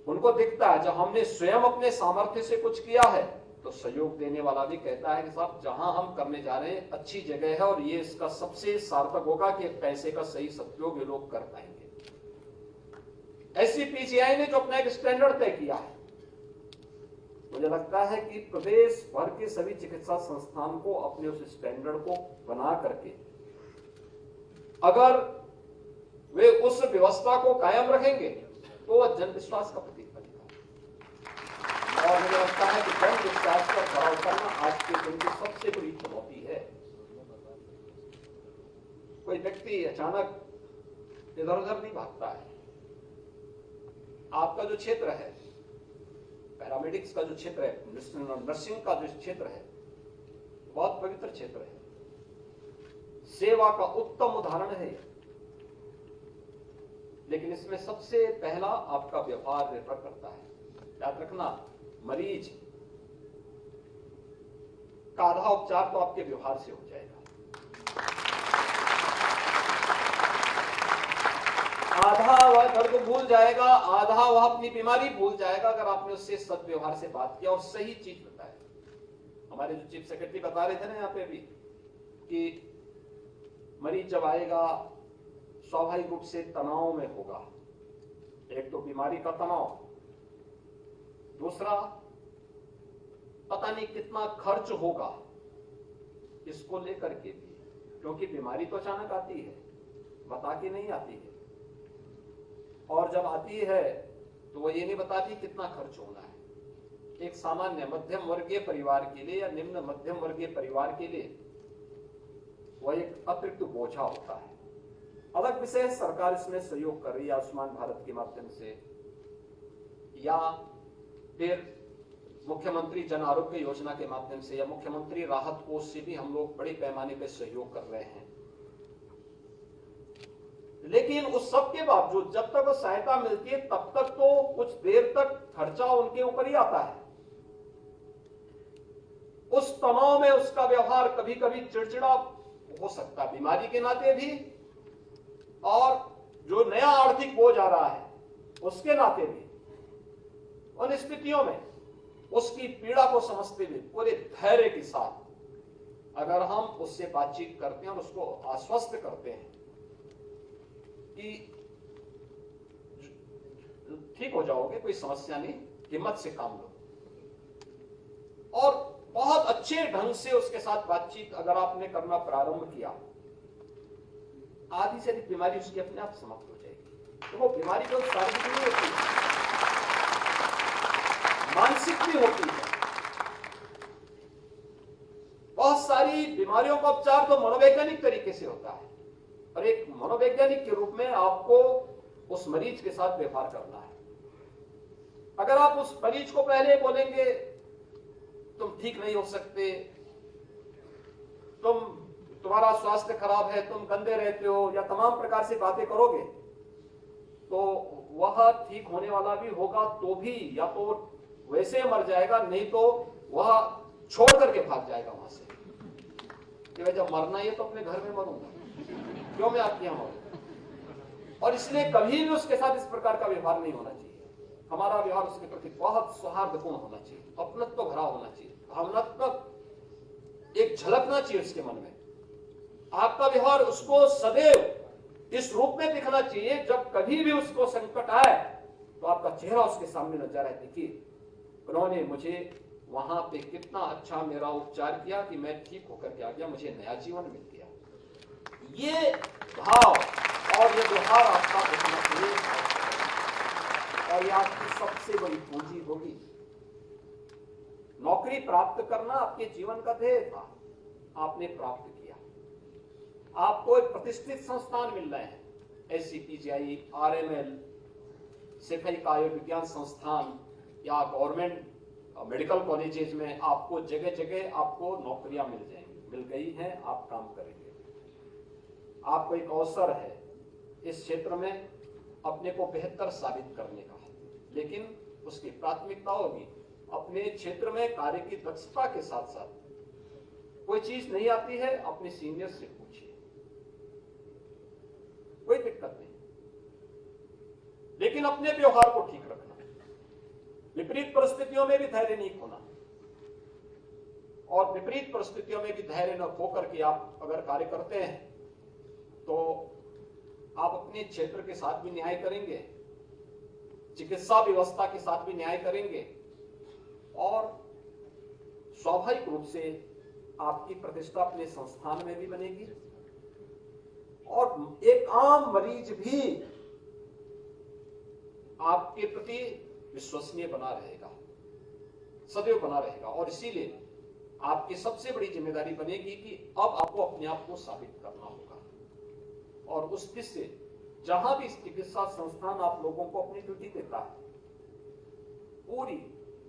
E: उनको दिखता है। जब हमने स्वयं अपने सामर्थ्य से कुछ किया है तो सहयोग देने वाला भी कहता है कि साहब जहां हम करने जा रहे हैं अच्छी जगह है और ये इसका सबसे सार्थक होगा कि पैसे का सही सदुपयोग ये लोग कर पाएंगे। ऐसी पीजीआई ने जो अपना एक स्टैंडर्ड तय किया है, मुझे लगता है कि प्रदेश भर के सभी चिकित्सा संस्थान को अपने उस स्टैंडर्ड को बना करके अगर वे उस व्यवस्था को कायम रखेंगे तो वह जन विश्वास का प्रतीक बनेगा। और मुझे लगता है कि जन विश्वास पर खड़ा उतरना आज के दिन की सबसे बड़ी चुनौती है। कोई व्यक्ति अचानक इधर उधर नहीं भागता है। आपका जो क्षेत्र है, पैरामेडिक्स का जो क्षेत्र है, नर्सिंग का जो क्षेत्र है, बहुत पवित्र क्षेत्र है, सेवा का उत्तम उदाहरण है। लेकिन इसमें सबसे पहला आपका व्यवहार निर्भर करता है। याद रखना, मरीज का आधा उपचार तो आपके व्यवहार से हो जाएगा। आधा वह दर्द भूल जाएगा, आधा वह अपनी बीमारी भूल जाएगा अगर आपने उससे सद्व्यवहार से बात किया और सही चीज बताया। हमारे जो चीफ सेक्रेटरी बता रहे थे ना यहाँ पे भी कि मरीज जब आएगा स्वाभाविक रूप से तनाव में होगा। एक तो बीमारी का तनाव, दूसरा पता नहीं कितना खर्च होगा इसको लेकर के भी, क्योंकि बीमारी तो अचानक आती है, बता के नहीं आती है, और जब आती है तो वो ये नहीं बताती कितना खर्च होना है। एक सामान्य मध्यम वर्गीय परिवार के लिए या निम्न मध्यम वर्गीय परिवार के लिए वह एक अतिरिक्त बोझा होता है। अलग विषय, सरकार इसमें सहयोग कर रही है आयुष्मान भारत के माध्यम से, या फिर मुख्यमंत्री जन आरोग्य योजना के माध्यम से, या मुख्यमंत्री राहत कोष से भी हम लोग बड़े पैमाने पर सहयोग कर रहे हैं। लेकिन उस सब के बावजूद जब तक वो सहायता मिलती है तब तक तो कुछ देर तक खर्चा उनके ऊपर ही आता है। उस तनाव में उसका व्यवहार कभी कभी चिड़चिड़ा हो सकता है, बीमारी के नाते भी, और जो नया आर्थिक बोझ आ रहा है उसके नाते भी। उन स्थितियों में उसकी पीड़ा को समझते हुए पूरे धैर्य के साथ अगर हम उससे बातचीत करते हैं और उसको आश्वस्त करते हैं कि ठीक हो जाओगे, कोई समस्या नहीं, हिम्मत से काम लो, और बहुत अच्छे ढंग से उसके साथ बातचीत अगर आपने करना प्रारंभ किया, आधी से अधिक बीमारी उसकी अपने आप समाप्त हो जाएगी। तो वो बीमारी केवल शारीरिक नहीं होती है, मानसिक भी होती है। बहुत सारी बीमारियों का उपचार तो मनोवैज्ञानिक तरीके से होता है, और एक मनोवैज्ञानिक के रूप में आपको उस मरीज के साथ व्यवहार करना है। अगर आप उस मरीज को पहले बोलेंगे तुम ठीक नहीं हो सकते, तुम्हारा स्वास्थ्य खराब है, तुम गंदे रहते हो, या तमाम प्रकार से बातें करोगे, तो वह ठीक होने वाला भी होगा तो भी या तो वैसे मर जाएगा, नहीं तो वह छोड़ करके भाग जाएगा वहां से कि भाई जब मरना ही है तो अपने घर में मरूंगा, क्यों मैं आपके यहां मरूं। और इसलिए कभी भी उसके साथ इस प्रकार का व्यवहार नहीं होना चाहिए। हमारा व्यवहार उसके प्रति बहुत सौहार्दपूर्ण होना चाहिए, अपनत्व भरा होना चाहिए, भावनात्मक एक झलकना चाहिए उसके मन में। आपका व्यवहार उसको सदैव इस रूप में दिखना चाहिए, जब कभी भी उसको संकट आए तो आपका चेहरा उसके सामने नजर आए, देखिए उन्होंने मुझे वहां पे कितना अच्छा मेरा उपचार किया कि मैं ठीक होकर के आ गया, मुझे नया जीवन मिल गया। ये भाव और ये व्यवहार आपका होना चाहिए, और ये आपकी सबसे बड़ी पूंजी होगी। नौकरी प्राप्त करना आपके जीवन का ध्येय था, आपने प्राप्त किया। आपको एक प्रतिष्ठित संस्थान मिल रहे हैं, SCPGI, RML, सिपाही का आयुर्विज्ञान संस्थान, या गवर्नमेंट मेडिकल कॉलेजेस में आपको जगह जगह आपको नौकरियां मिल जाएंगी, मिल गई हैं, आप काम करेंगे। आपको एक अवसर है इस क्षेत्र में अपने को बेहतर साबित करने का, लेकिन उसकी प्राथमिकता होगी अपने क्षेत्र में कार्य की दक्षता के साथ साथ कोई चीज नहीं आती है अपने सीनियर से पूछिए, कोई दिक्कत नहीं, लेकिन अपने व्यवहार को ठीक रखना, विपरीत परिस्थितियों में भी धैर्य नहीं खोना, और विपरीत परिस्थितियों में भी धैर्य न खो करके आप अगर कार्य करते हैं तो आप अपने क्षेत्र के साथ भी न्याय करेंगे, चिकित्सा व्यवस्था के साथ भी न्याय करेंगे, और स्वाभाविक रूप से आपकी प्रतिष्ठा अपने संस्थान में भी बनेगी, और एक आम मरीज भी आपके प्रति विश्वसनीय बना रहेगा, सदैव बना रहेगा। और इसीलिए आपकी सबसे बड़ी जिम्मेदारी बनेगी कि अब आपको अपने आप को साबित करना होगा, और उस स्थिति से जहां भी चिकित्सा संस्थान आप लोगों को अपनी ड्यूटी देता है, पूरी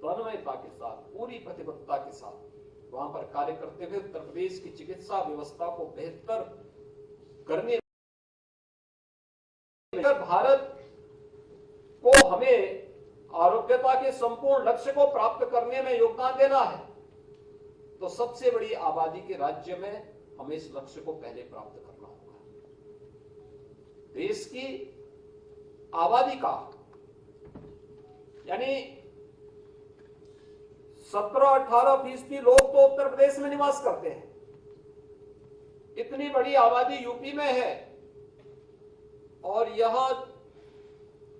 E: तन्मयता के साथ, पूरी प्रतिबद्धता के साथ वहां पर कार्य करते हुए उत्तर प्रदेश की चिकित्सा व्यवस्था को बेहतर करने, भारत हमें आरोग्यता के संपूर्ण लक्ष्य को प्राप्त करने में योगदान देना है, तो सबसे बड़ी आबादी के राज्य में हमें इस लक्ष्य को पहले प्राप्त करना होगा। देश की आबादी का यानी 17-18% लोग तो उत्तर प्रदेश में निवास करते हैं। इतनी बड़ी आबादी यूपी में है और यह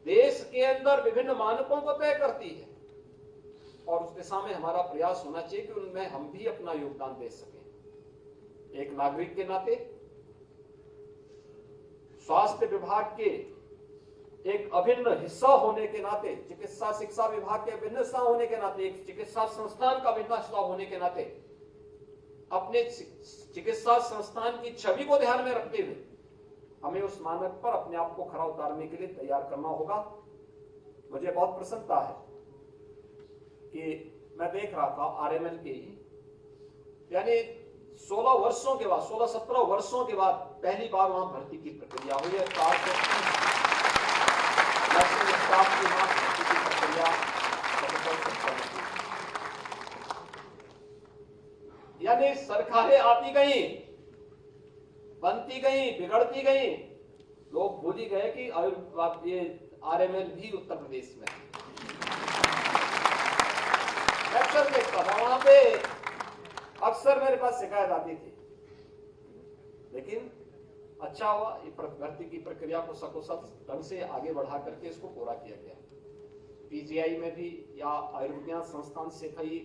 E: देश के अंदर विभिन्न मानकों को तय करती है और उस दिशा में हमारा प्रयास होना चाहिए कि उनमें हम भी अपना योगदान दे सकें। एक नागरिक के नाते, स्वास्थ्य विभाग के एक अभिन्न हिस्सा होने के नाते, चिकित्सा शिक्षा विभाग के अभिन्न हिस्सा होने के नाते, एक चिकित्सा संस्थान का अभिन्न हिस्सा होने के नाते अपने चिकित्सा संस्थान की छवि को ध्यान में रखते हुए हमें उस मानक पर अपने आप को खरा उतारने के लिए तैयार करना होगा। मुझे बहुत प्रसन्नता है कि मैं देख रहा था आरएमएल के यानी 16-17 वर्षों के बाद पहली बार वहां भर्ती की प्रक्रिया हुई है। 430 स्टाफ की वहां भर्ती की प्रक्रिया यानी सरकारें आती गई, बनती गई, बिगड़ती गई, लोग भूल ही गए कि ये आरएमएल भी उत्तर प्रदेश में है। अक्सर देखता था वहां पे, अक्सर मेरे पास शिकायत आती थी, लेकिन अच्छा हुआ ये भर्ती की प्रक्रिया को सकुशल ढंग से आगे बढ़ा करके इसको पूरा किया गया। पीजीआई में भी या आयुर्विज्ञान संस्थान से कई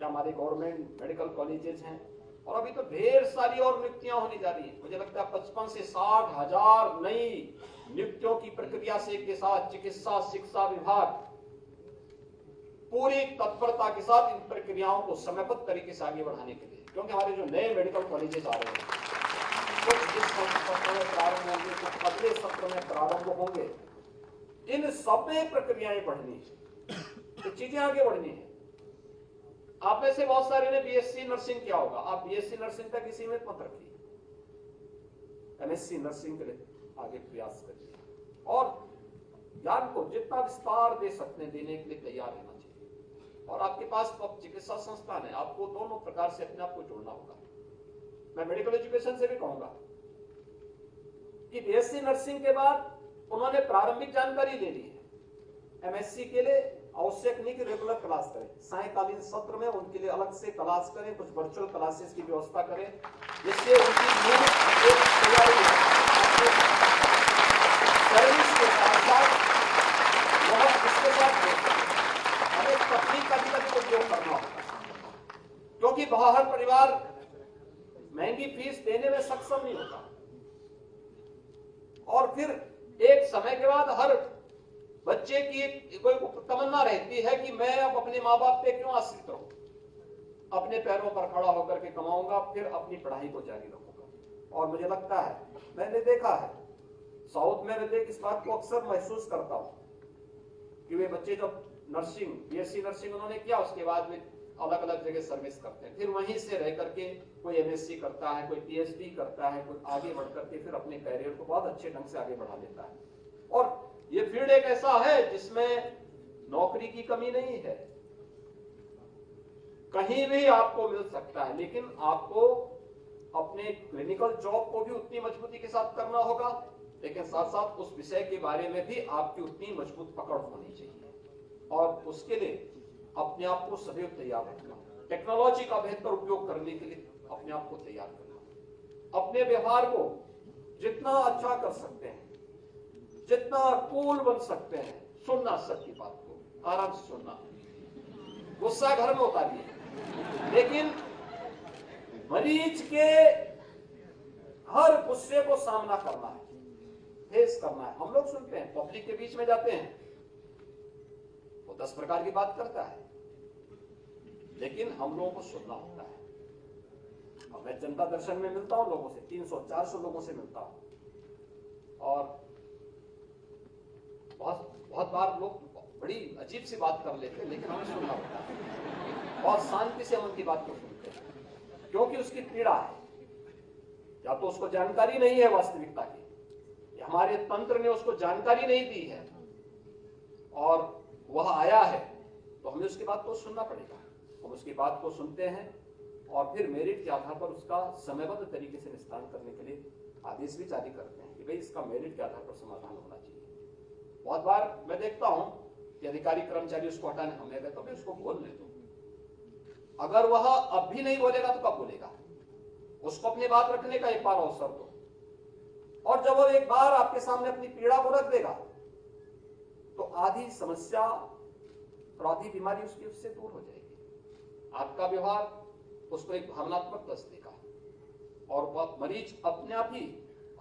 E: हमारे गवर्नमेंट मेडिकल कॉलेजेस हैं और अभी तो ढेर सारी और नियुक्तियां होने जा रही हैं। मुझे लगता है 55 से 60 हजार नई नियुक्तियों की प्रक्रिया से के साथ चिकित्सा शिक्षा विभाग पूरी तत्परता के साथ इन प्रक्रियाओं को समयबद्ध तरीके से आगे बढ़ाने के लिए, क्योंकि हमारे जो नए मेडिकल कॉलेजेस आ रहे हैं कुछ इस सत्र में प्रारंभ होंगे, कुछ अगले सत्र में प्रारंभ होंगे, इन सब में प्रक्रियाएं बढ़नी है, तो चीजें आगे बढ़नी है। आप में से बहुत सारे ने बीएससी नर्सिंग किया होगा, आप बीएससी नर्सिंग तक ही सीमित मत रखिए, एमएससी नर्सिंग के लिए आगे प्रयास करिए और ज्ञान को जितना विस्तार दे सकते हैं देने के लिए तैयार रहना चाहिए। और आपके पास अब चिकित्सा संस्थान है, आपको दोनों प्रकार से अपने आप को जोड़ना होगा। मैं मेडिकल एजुकेशन से भी कहूंगा कि बीएससी नर्सिंग के बाद उन्होंने प्रारंभिक जानकारी ले ली है, एमएससी के लिए आवश्यक नहीं कि रेगुलर क्लास करें, सायकालीन सत्र में उनके लिए अलग से क्लास करें, कुछ वर्चुअल क्लासेस की व्यवस्था करें, जिससे उनकी तैयारी सर्विस के साथ इसके साथ हमें तकनीक का भी उपयोग करना होगा, क्योंकि बाहर परिवार महंगी फीस देने में सक्षम नहीं होता और फिर एक समय के बाद हर बच्चे की कोई तमन्ना रहती है कि मैं अब अपने माँ बाप पे क्यों आश्रित रहूं, अपने पैरों पर खड़ा होकर के कमाऊंगा, फिर अपनी पढ़ाई को जारी रखूंगा। और मुझे लगता है, मैंने देखा है साउथ में, मैं इस बात को अक्सर महसूस करता हूं कि वे बच्चे जब नर्सिंग बीएससी नर्सिंग उन्होंने किया, उसके बाद में अलग अलग जगह सर्विस करते हैं, फिर वहीं से रह करके कोई एमएससी करता है, कोई पीएचडी करता है, कोई आगे बढ़ करके फिर अपने कैरियर को बहुत अच्छे ढंग से आगे बढ़ा लेता है। और ये फील्ड एक ऐसा है जिसमें नौकरी की कमी नहीं है, कहीं भी आपको मिल सकता है, लेकिन आपको अपने क्लिनिकल जॉब को भी उतनी मजबूती के साथ करना होगा, लेकिन साथ साथ उस विषय के बारे में भी आपकी उतनी मजबूत पकड़ होनी चाहिए और उसके लिए अपने आप को सदैव तैयार रखना, टेक्नोलॉजी का बेहतर उपयोग करने के लिए अपने आप को तैयार करना, अपने व्यवहार को जितना अच्छा कर सकते हैं, जितना कूल बन सकते हैं, सुनना सबकी बात को आराम से सुनना, गुस्सा घर में उतारिए, लेकिन मरीज के हर गुस्से को सामना करना है, फेस करना है। हम लोग सुनते हैं, पब्लिक के बीच में जाते हैं, वो 10 प्रकार की बात करता है, लेकिन हम लोगों को सुनना होता है। और मैं जनता दर्शन में मिलता हूं लोगों से, 300-400 लोगों से मिलता हूं और बहुत बार लोग बड़ी अजीब सी बात कर लेते हैं, लेकिन हमें सुनना होता है, बहुत शांति से हम उनकी बात को सुनते हैं, क्योंकि उसकी पीड़ा है, या तो उसको जानकारी नहीं है वास्तविकता की, हमारे तंत्र ने उसको जानकारी नहीं दी है, हमें उसकी बात को सुनना पड़ेगा। हम उसकी बात को सुनते हैं और फिर मेरिट के आधार पर उसका समयबद्ध तरीके से निस्तारण करने के लिए आदेश भी जारी करते हैं कि भाई इसका मेरिट के आधार पर समाधान होना चाहिए। बहुत बार मैं देखता हूं कि अधिकारी कर्मचारी उसको हटाने हमें गए तो मैं उसको बोलने दूं, अगर वह अब भी नहीं बोलेगा तो कब बोलेगा? उसको अपनी बात रखने का एक बार अवसर दो, और जब वो एक बार आपके सामने अपनी पीड़ा को रख देगा तो आधी समस्या और आधी बीमारी उसकी उससे दूर हो जाएगी। आपका व्यवहार उसको एक भावनात्मक रस देगा और वह मरीज अपने आप ही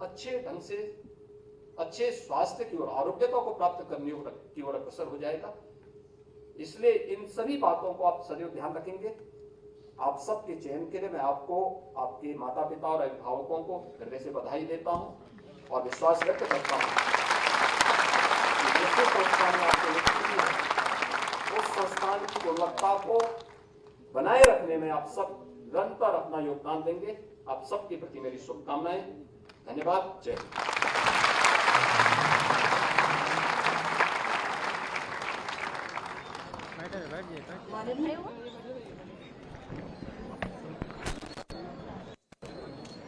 E: अच्छे ढंग से अच्छे स्वास्थ्य की ओर, आरोग्यता को प्राप्त करने की ओर अग्रसर हो जाएगा। इसलिए इन सभी बातों को आप सदैव ध्यान रखेंगे। आप सबके चयन के लिए मैं आपको, आपके माता पिता और अभिभावकों को हृदय से बधाई देता हूं और विश्वास व्यक्त करता हूं कि जिस संस्थान में आपको नियुक्ति दी है उस संस्थान की गुणवत्ता को बनाए रखने में आप सब निरंतर अपना योगदान देंगे। आप सबके प्रति मेरी शुभकामनाएं। धन्यवाद। जय हिंद।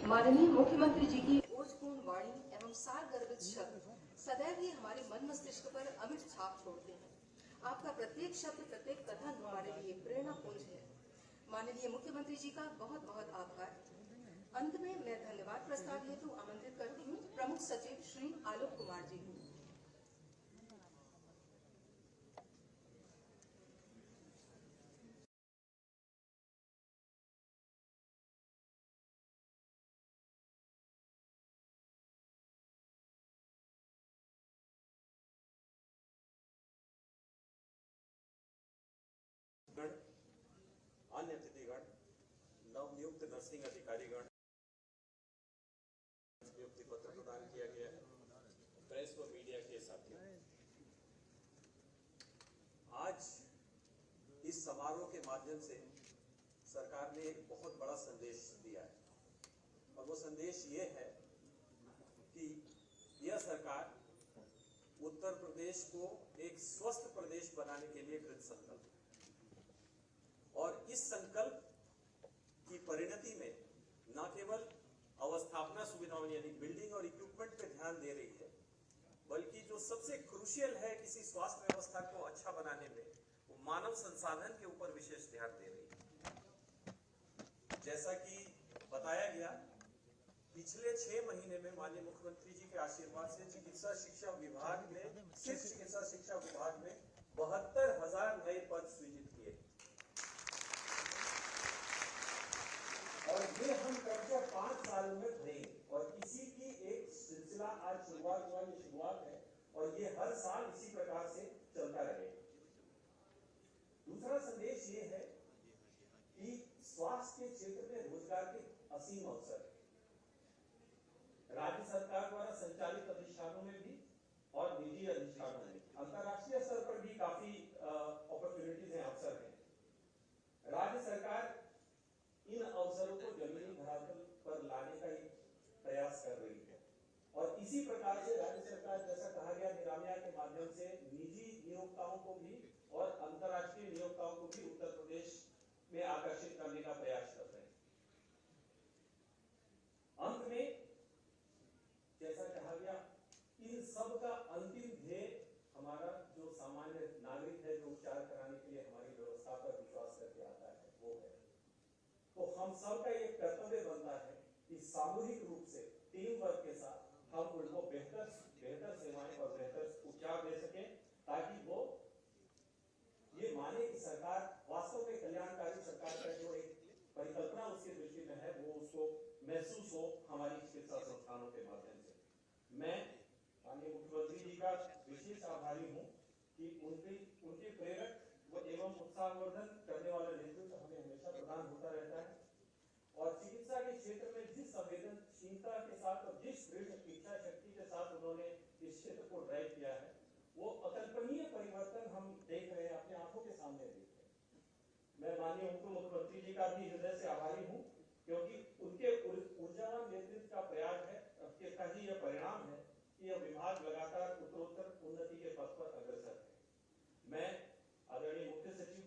A: माननीय मुख्यमंत्री जी की ओजपूर्ण वाणी एवं सार गर्भित शब्द सदैव ही हमारे मन मस्तिष्क पर अमिट छाप छोड़ते हैं। आपका प्रत्येक शब्द, प्रत्येक कथन हमारे लिए प्रेरणा पुंज है। माननीय मुख्यमंत्री जी का बहुत बहुत आभार। अंत में मैं धन्यवाद प्रस्ताव हेतु आमंत्रित करती हूँ प्रमुख सचिव श्री आलोक कुमार जी को।
F: अन्य अतिथिगण, नवनियुक्त नर्सिंग अधिकारीगण, नियुक्ति पत्र प्रदान किया गया है। प्रेस व मीडिया के साथियों, आज इस समारोह के माध्यम से सरकार ने एक बहुत बड़ा संदेश दिया है और वो संदेश ये है कि यह सरकार उत्तर प्रदेश को एक स्वस्थ प्रदेश बनाने के लिए कृत संकल्प है और इस संकल्प की परिणति में न केवल अवस्थापना सुविधाओं यानी बिल्डिंग और इक्विपमेंट पे ध्यान दे रही है, बल्कि जो सबसे क्रूशियल है किसी स्वास्थ्य व्यवस्था को अच्छा बनाने में, वो मानव संसाधन के ऊपर विशेष ध्यान दे रही है। जैसा कि बताया गया, पिछले 6 महीने में माननीय मुख्यमंत्री जी के आशीर्वाद से चिकित्सा शिक्षा विभाग में, सिर्फ चिकित्सा शिक्षा विभाग में 72,000 नए पद सृजित किए और ये हम कक्षा 5 साल में भरेंगे और इसी की एक सिलसिला आज शुरुआत है और ये हर साल इसी प्रकार से चलता रहेगा। दूसरा संदेश ये है कि स्वास्थ्य के क्षेत्र में रोजगार के असीम अवसर है। राज्य सरकार द्वारा संचालित अधिष्ठानों में भी और निजी अधिष्ठानों में, अंतर्राष्ट्रीय स्तर पर भी काफी अपॉर्चुनिटीज हैं, अवसर हैं। राज्य सरकार इन अवसरों को जमीनी धरातल पर लाने का एक प्रयास कर रही है और इसी प्रकार से राज्य सरकार, जैसा कहा गया, निरामिया के माध्यम से निजी नियोक्ताओं को भी और अंतर्राष्ट्रीय नियोक्ताओं को भी उत्तर प्रदेश में आकर्षित करने का प्रयास कर रहे हैं। अंत में जैसा कहा गया, इन सब का अंतिम ध्येय हमारा जो सामान्य नागरिक है जो उपचार कराने के लिए हमारी व्यवस्था पर विश्वास करके आता है वो है। तो हम सबका एक कर्तव्य बनता है कि सामूहिक रूप से टीम वर्क के साथ हम उनको बेहतर सेवाएं और बेहतर उपचार दे सकें, ताकि वो ये माने कि सरकार वास्तव में कल्याणकारी सरकार का जो एक परिकल्पना उसकी दृष्टि में है वो उसको महसूस हो हमारी चिकित्सा संस्थानों के माध्यम से। मैं माननीय मुख्यमंत्री जी का विशेष आभारी हूँ कि उनके प्रेरक एवं उत्साहवर्धन करने वाला नेतृत्व हमें हमेशा प्रदान होता रहता है और चिकित्सा के क्षेत्र में जिस संवेदनशीलता के साथ और जिस दृढ़ इच्छा शक्ति के साथ उन्होंने इस क्षेत्र को ड्राइव किया है, वो अकल्पनीय परिवर्तन हम देख रहे हैं, अपने आंखों के सामने देख रहे हैं। मैं माननीय उप मुख्यमंत्री जी का भी हृदय से आभारी हूँ, क्योंकि उनके ऊर्जावान नेतृत्व का प्रयास है, का ही यह परिणाम है कि यह विभाग लगातार उत्तरोत्तर उन्नति के पथ पर अग्रसर है। मैं आदरणीय मुख्य सचिव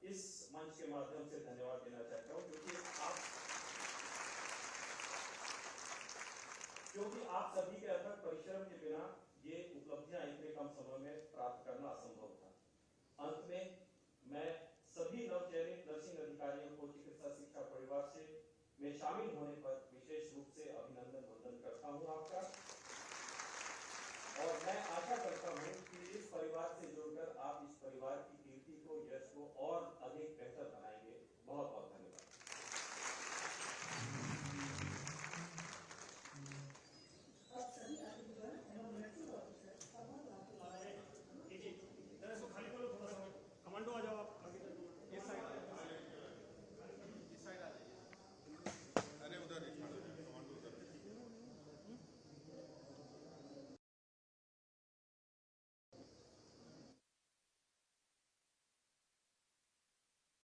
F: इस मंच के माध्यम से धन्यवाद देना चाहता हूं, क्योंकि आप सभी के अथक परिश्रम के बिना ये उपलब्धियां इतने कम समय में प्राप्त करना असंभव था। अंत में मैं सभी नवचयनित नर्सिंग अधिकारियों को चिकित्सा शिक्षा परिवार से में शामिल होने पर विशेष रूप से अभिनंदन वंदन करता हूं आपका।